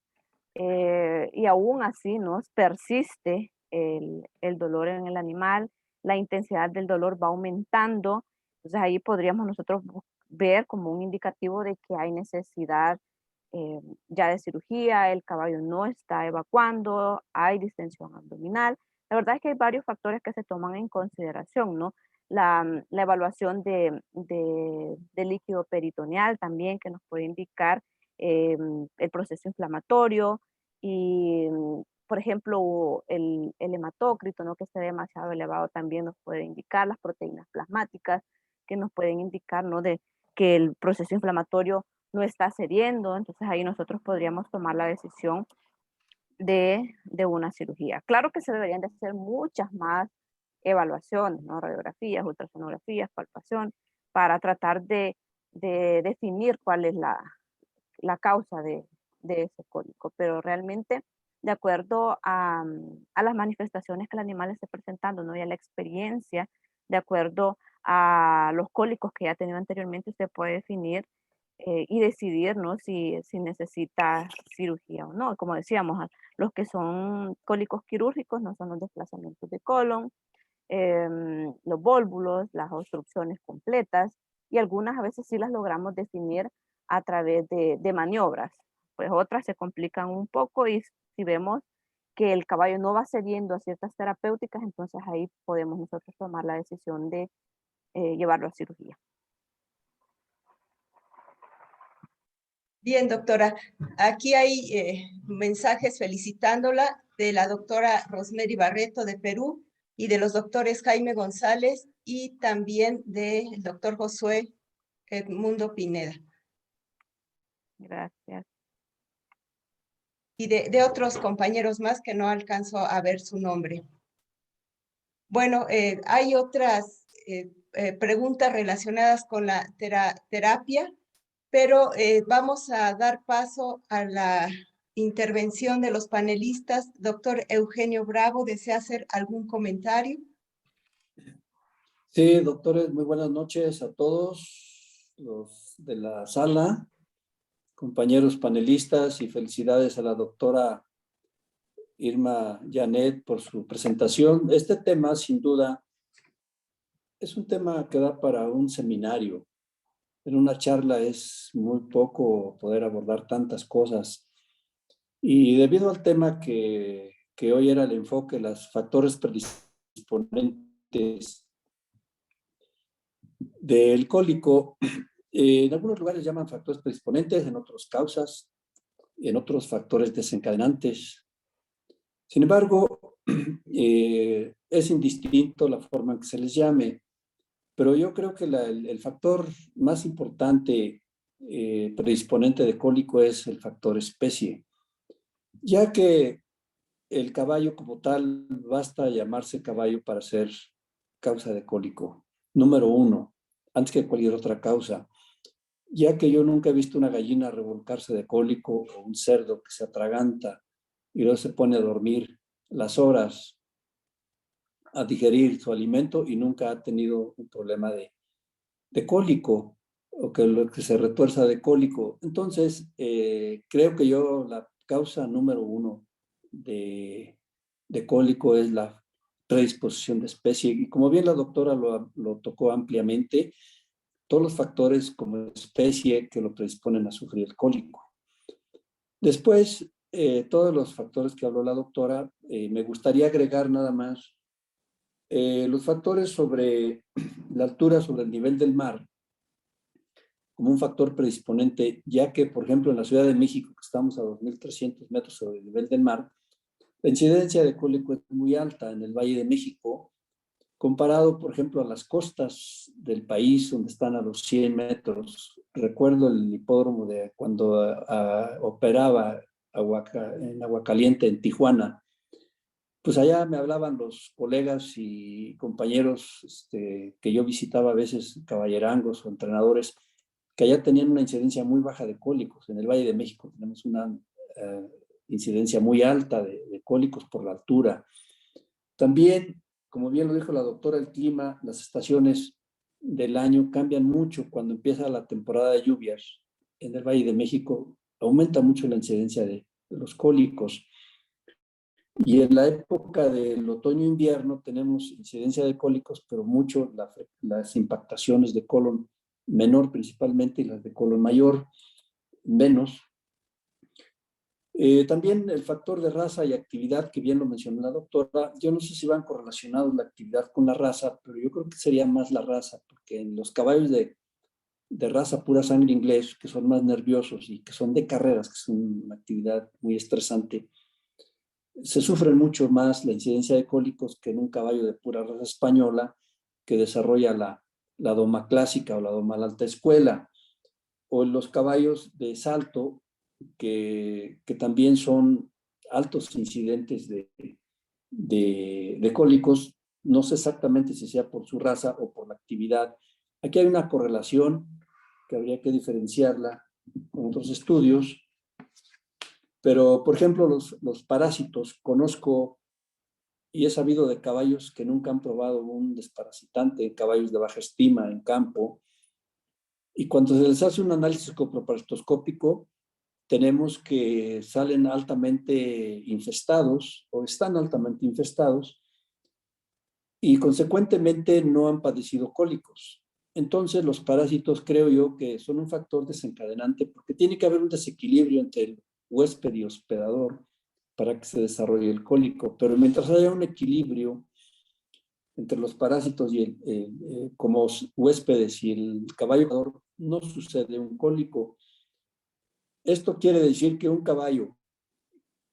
y aún así, ¿no?, persiste el dolor en el animal, la intensidad del dolor va aumentando, entonces ahí podríamos nosotros ver como un indicativo de que hay necesidad ya de cirugía, el caballo no está evacuando, hay distensión abdominal. La verdad es que hay varios factores que se toman en consideración, ¿no? La evaluación de líquido peritoneal también, que nos puede indicar el proceso inflamatorio y, por ejemplo, el hematócrito, ¿no?, que esté demasiado elevado también nos puede indicar las proteínas plasmáticas, que nos pueden indicar, ¿no?, de que el proceso inflamatorio no está cediendo, entonces ahí nosotros podríamos tomar la decisión de una cirugía. Claro que se deberían de hacer muchas más evaluaciones, ¿no?, radiografías, ultrasonografías, palpación, para tratar de definir cuál es la causa de ese cólico, pero realmente de acuerdo a las manifestaciones que el animal esté presentando, ¿no?, y a la experiencia, de acuerdo a los cólicos que ya ha tenido anteriormente, usted puede definir y decidir, ¿no?, si necesita cirugía o no. Como decíamos, los que son cólicos quirúrgicos no son los desplazamientos de colon, los vólvulos, las obstrucciones completas, y algunas a veces sí las logramos definir a través de maniobras. Pues otras se complican un poco y si vemos que el caballo no va cediendo a ciertas terapéuticas, entonces ahí podemos nosotros tomar la decisión de llevarlo a cirugía. Bien, doctora. Aquí hay mensajes felicitándola de la doctora Rosemary Barreto de Perú y de los doctores Jaime González y también del doctor Josué Edmundo Pineda. Gracias. Y de otros compañeros más que no alcanzo a ver su nombre. Bueno, hay otras preguntas relacionadas con la terapia, pero vamos a dar paso a la intervención de los panelistas. Doctor Eugenio Bravo, ¿desea hacer algún comentario? Sí, doctores, muy buenas noches a todos los de la sala, compañeros panelistas, y felicidades a la doctora Irma Janet por su presentación. Este tema, sin duda, es un tema que da para un seminario. En una charla es muy poco poder abordar tantas cosas. Y debido al tema que hoy era el enfoque, los factores predisponentes del cólico, en algunos lugares llaman factores predisponentes, en otros causas, en otros factores desencadenantes. Sin embargo, es indistinto la forma en que se les llame, pero yo creo que el factor más importante predisponente de cólico es el factor especie, ya que el caballo como tal, basta llamarse caballo para ser causa de cólico. Número uno, antes que cualquier otra causa, ya que yo nunca he visto una gallina revolcarse de cólico o un cerdo que se atraganta y luego se pone a dormir las horas a digerir su alimento y nunca ha tenido un problema de cólico o que se retuerza de cólico. Entonces, creo que yo la causa número uno de cólico es la predisposición de especie. Y como bien la doctora lo tocó ampliamente, todos los factores como especie que lo predisponen a sufrir el cólico. Después, todos los factores que habló la doctora, me gustaría agregar nada más los factores sobre la altura sobre el nivel del mar como un factor predisponente, ya que, por ejemplo, en la Ciudad de México, que estamos a 2.300 metros sobre el nivel del mar, la incidencia de cólico es muy alta. En el Valle de México comparado, por ejemplo, a las costas del país, donde están a los 100 metros. Recuerdo el hipódromo de cuando operaba en Aguacaliente, en Tijuana. Pues allá me hablaban los colegas y compañeros que yo visitaba a veces, caballerangos o entrenadores, que allá tenían una incidencia muy baja de cólicos. En el Valle de México tenemos una incidencia muy alta de cólicos por la altura. También, como bien lo dijo la doctora, el clima, las estaciones del año cambian mucho. Cuando empieza la temporada de lluvias en el Valle de México, aumenta mucho la incidencia de los cólicos. Y en la época del otoño-invierno tenemos incidencia de cólicos, pero mucho las impactaciones de colon menor principalmente y las de colon mayor menos. También el factor de raza y actividad, que bien lo mencionó la doctora, yo no sé si van correlacionados la actividad con la raza, pero yo creo que sería más la raza, porque en los caballos de raza pura sangre inglés, que son más nerviosos y que son de carreras, que es una actividad muy estresante, se sufre mucho más la incidencia de cólicos que en un caballo de pura raza española que desarrolla la doma clásica o la doma de la alta escuela, o en los caballos de salto que también son altos incidentes de cólicos. No sé exactamente si sea por su raza o por la actividad. Aquí hay una correlación que habría que diferenciarla con otros estudios. Pero, por ejemplo, los parásitos, conozco y he sabido de caballos que nunca han probado un desparasitante, caballos de baja estima en campo, y cuando se les hace un análisis coproparasitoscópico, tenemos que salen altamente infestados o están altamente infestados y consecuentemente no han padecido cólicos. Entonces, los parásitos creo yo que son un factor desencadenante porque tiene que haber un desequilibrio entre el huésped y hospedador para que se desarrolle el cólico. Pero mientras haya un equilibrio entre los parásitos y como huéspedes y el caballo, no sucede un cólico. Esto quiere decir que un caballo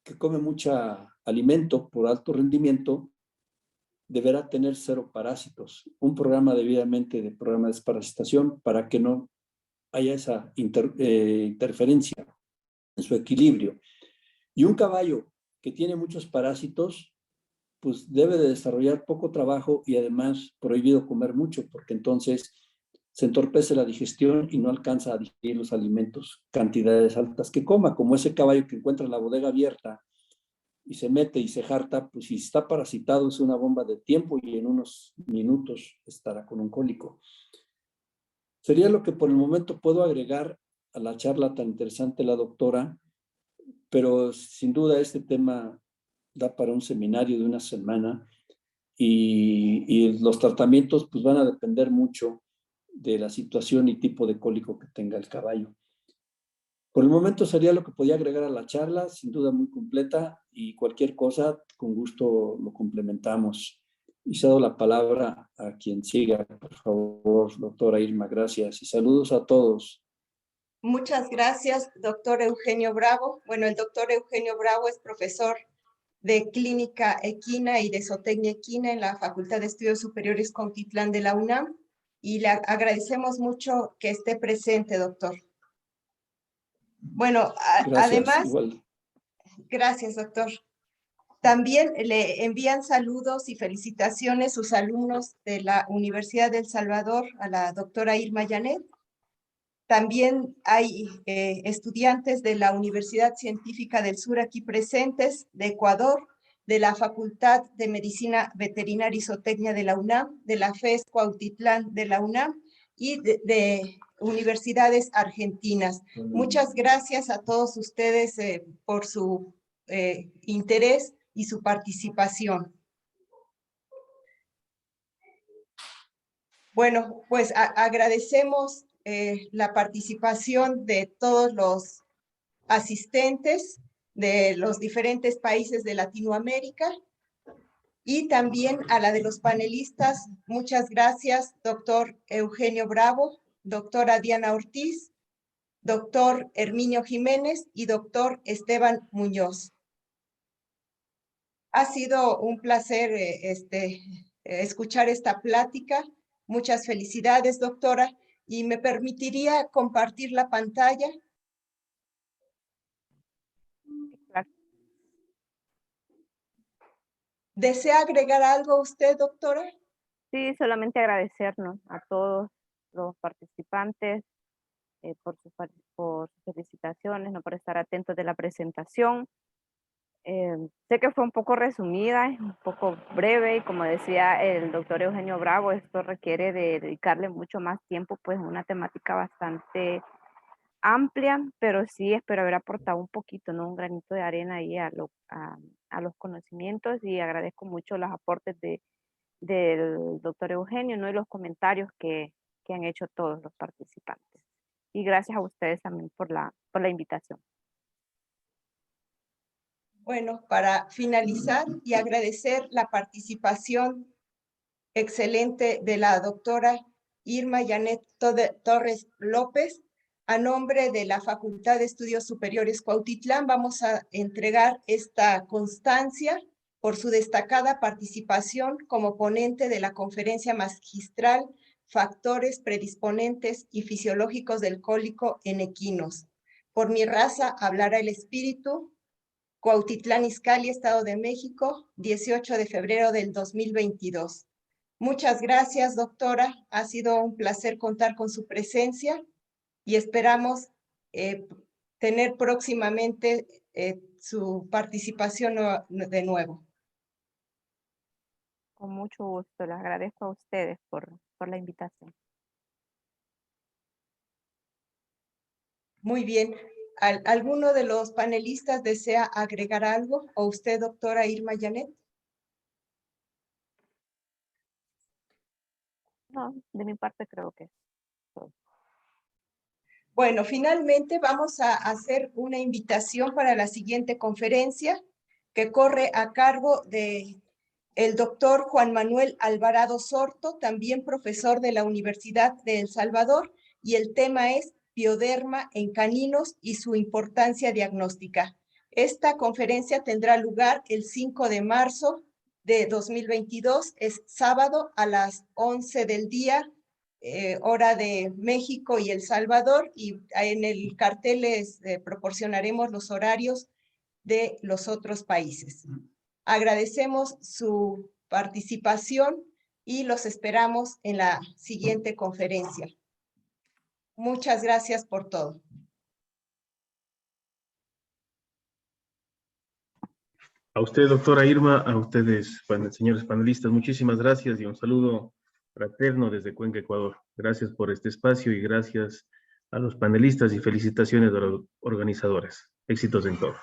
que come mucho alimento por alto rendimiento deberá tener 0 parásitos. Un programa debidamente de programa de desparasitación para que no haya esa interferencia en su equilibrio. Y un caballo que tiene muchos parásitos, pues debe de desarrollar poco trabajo y además prohibido comer mucho, porque entonces se entorpece la digestión y no alcanza a digerir los alimentos cantidades altas que coma, como ese caballo que encuentra la bodega abierta y se mete y se jarta, pues si está parasitado es una bomba de tiempo y en unos minutos estará con un cólico. Sería lo que por el momento puedo agregar a la charla tan interesante de la doctora, pero sin duda este tema da para un seminario de una semana y los tratamientos pues van a depender mucho de la situación y tipo de cólico que tenga el caballo. Por el momento sería lo que podía agregar a la charla, sin duda muy completa, y cualquier cosa, con gusto lo complementamos. Y cedo la palabra a quien siga, por favor, doctora Irma, gracias. Y saludos a todos. Muchas gracias, doctor Eugenio Bravo. Bueno, el doctor Eugenio Bravo es profesor de Clínica Equina y de Zootecnia Equina en la Facultad de Estudios Superiores Cuautitlán de la UNAM, y le agradecemos mucho que esté presente, doctor. Bueno, además, igual. Gracias, doctor. También le envían saludos y felicitaciones sus alumnos de la Universidad de El Salvador a la doctora Irma Janet. También hay estudiantes de la Universidad Científica del Sur aquí presentes, de Ecuador, de la Facultad de Medicina Veterinaria y Zootecnia de la UNAM, de la FES Cuautitlán de la UNAM y de universidades argentinas. Muchas gracias a todos ustedes por su interés y su participación. Bueno, pues agradecemos la participación de todos los asistentes de los diferentes países de Latinoamérica y también a la de los panelistas. Muchas gracias, doctor Eugenio Bravo, doctora Diana Ortiz, doctor Herminio Jiménez y doctor Esteban Muñoz. Ha sido un placer escuchar esta plática. Muchas felicidades, doctora. ¿Y me permitiría compartir la pantalla? Claro. ¿Desea agregar algo usted, doctora? Sí, solamente agradecernos a todos los participantes por sus felicitaciones, ¿no? Por estar atentos de la presentación. Sé que fue un poco resumida, un poco breve, y como decía el doctor Eugenio Bravo, esto requiere de dedicarle mucho más tiempo, pues una temática bastante amplia, pero sí espero haber aportado un poquito, ¿no? Un granito de arena ahí a los conocimientos, y agradezco mucho los aportes del doctor Eugenio, ¿no? Y los comentarios que han hecho todos los participantes. Y gracias a ustedes también por la invitación. Bueno, para finalizar y agradecer la participación excelente de la doctora Irma Janet Torres López, a nombre de la Facultad de Estudios Superiores Cuautitlán, vamos a entregar esta constancia por su destacada participación como ponente de la conferencia magistral Factores predisponentes y fisiológicos del cólico en equinos. Por mi raza hablará el espíritu. Cuautitlán Izcalli, Estado de México, 18 de febrero del 2022. Muchas gracias, doctora. Ha sido un placer contar con su presencia y esperamos tener próximamente su participación de nuevo. Con mucho gusto, les agradezco a ustedes por la invitación. Muy bien. ¿Alguno de los panelistas desea agregar algo? ¿O usted, doctora Irma Janet? No, de mi parte creo que es todo. Bueno, finalmente vamos a hacer una invitación para la siguiente conferencia que corre a cargo de el doctor Juan Manuel Alvarado Sorto, también profesor de la Universidad de El Salvador, y el tema es Pioderma en caninos y su importancia diagnóstica. Esta conferencia tendrá lugar el 5 de marzo de 2022, es sábado a las 11 del día, hora de México y El Salvador, y en el cartel les proporcionaremos los horarios de los otros países. Agradecemos su participación y los esperamos en la siguiente conferencia. Muchas gracias por todo. A usted, doctora Irma, a ustedes, señores panelistas, muchísimas gracias y un saludo fraterno desde Cuenca, Ecuador. Gracias por este espacio y gracias a los panelistas y felicitaciones a los organizadores. Éxitos en todo.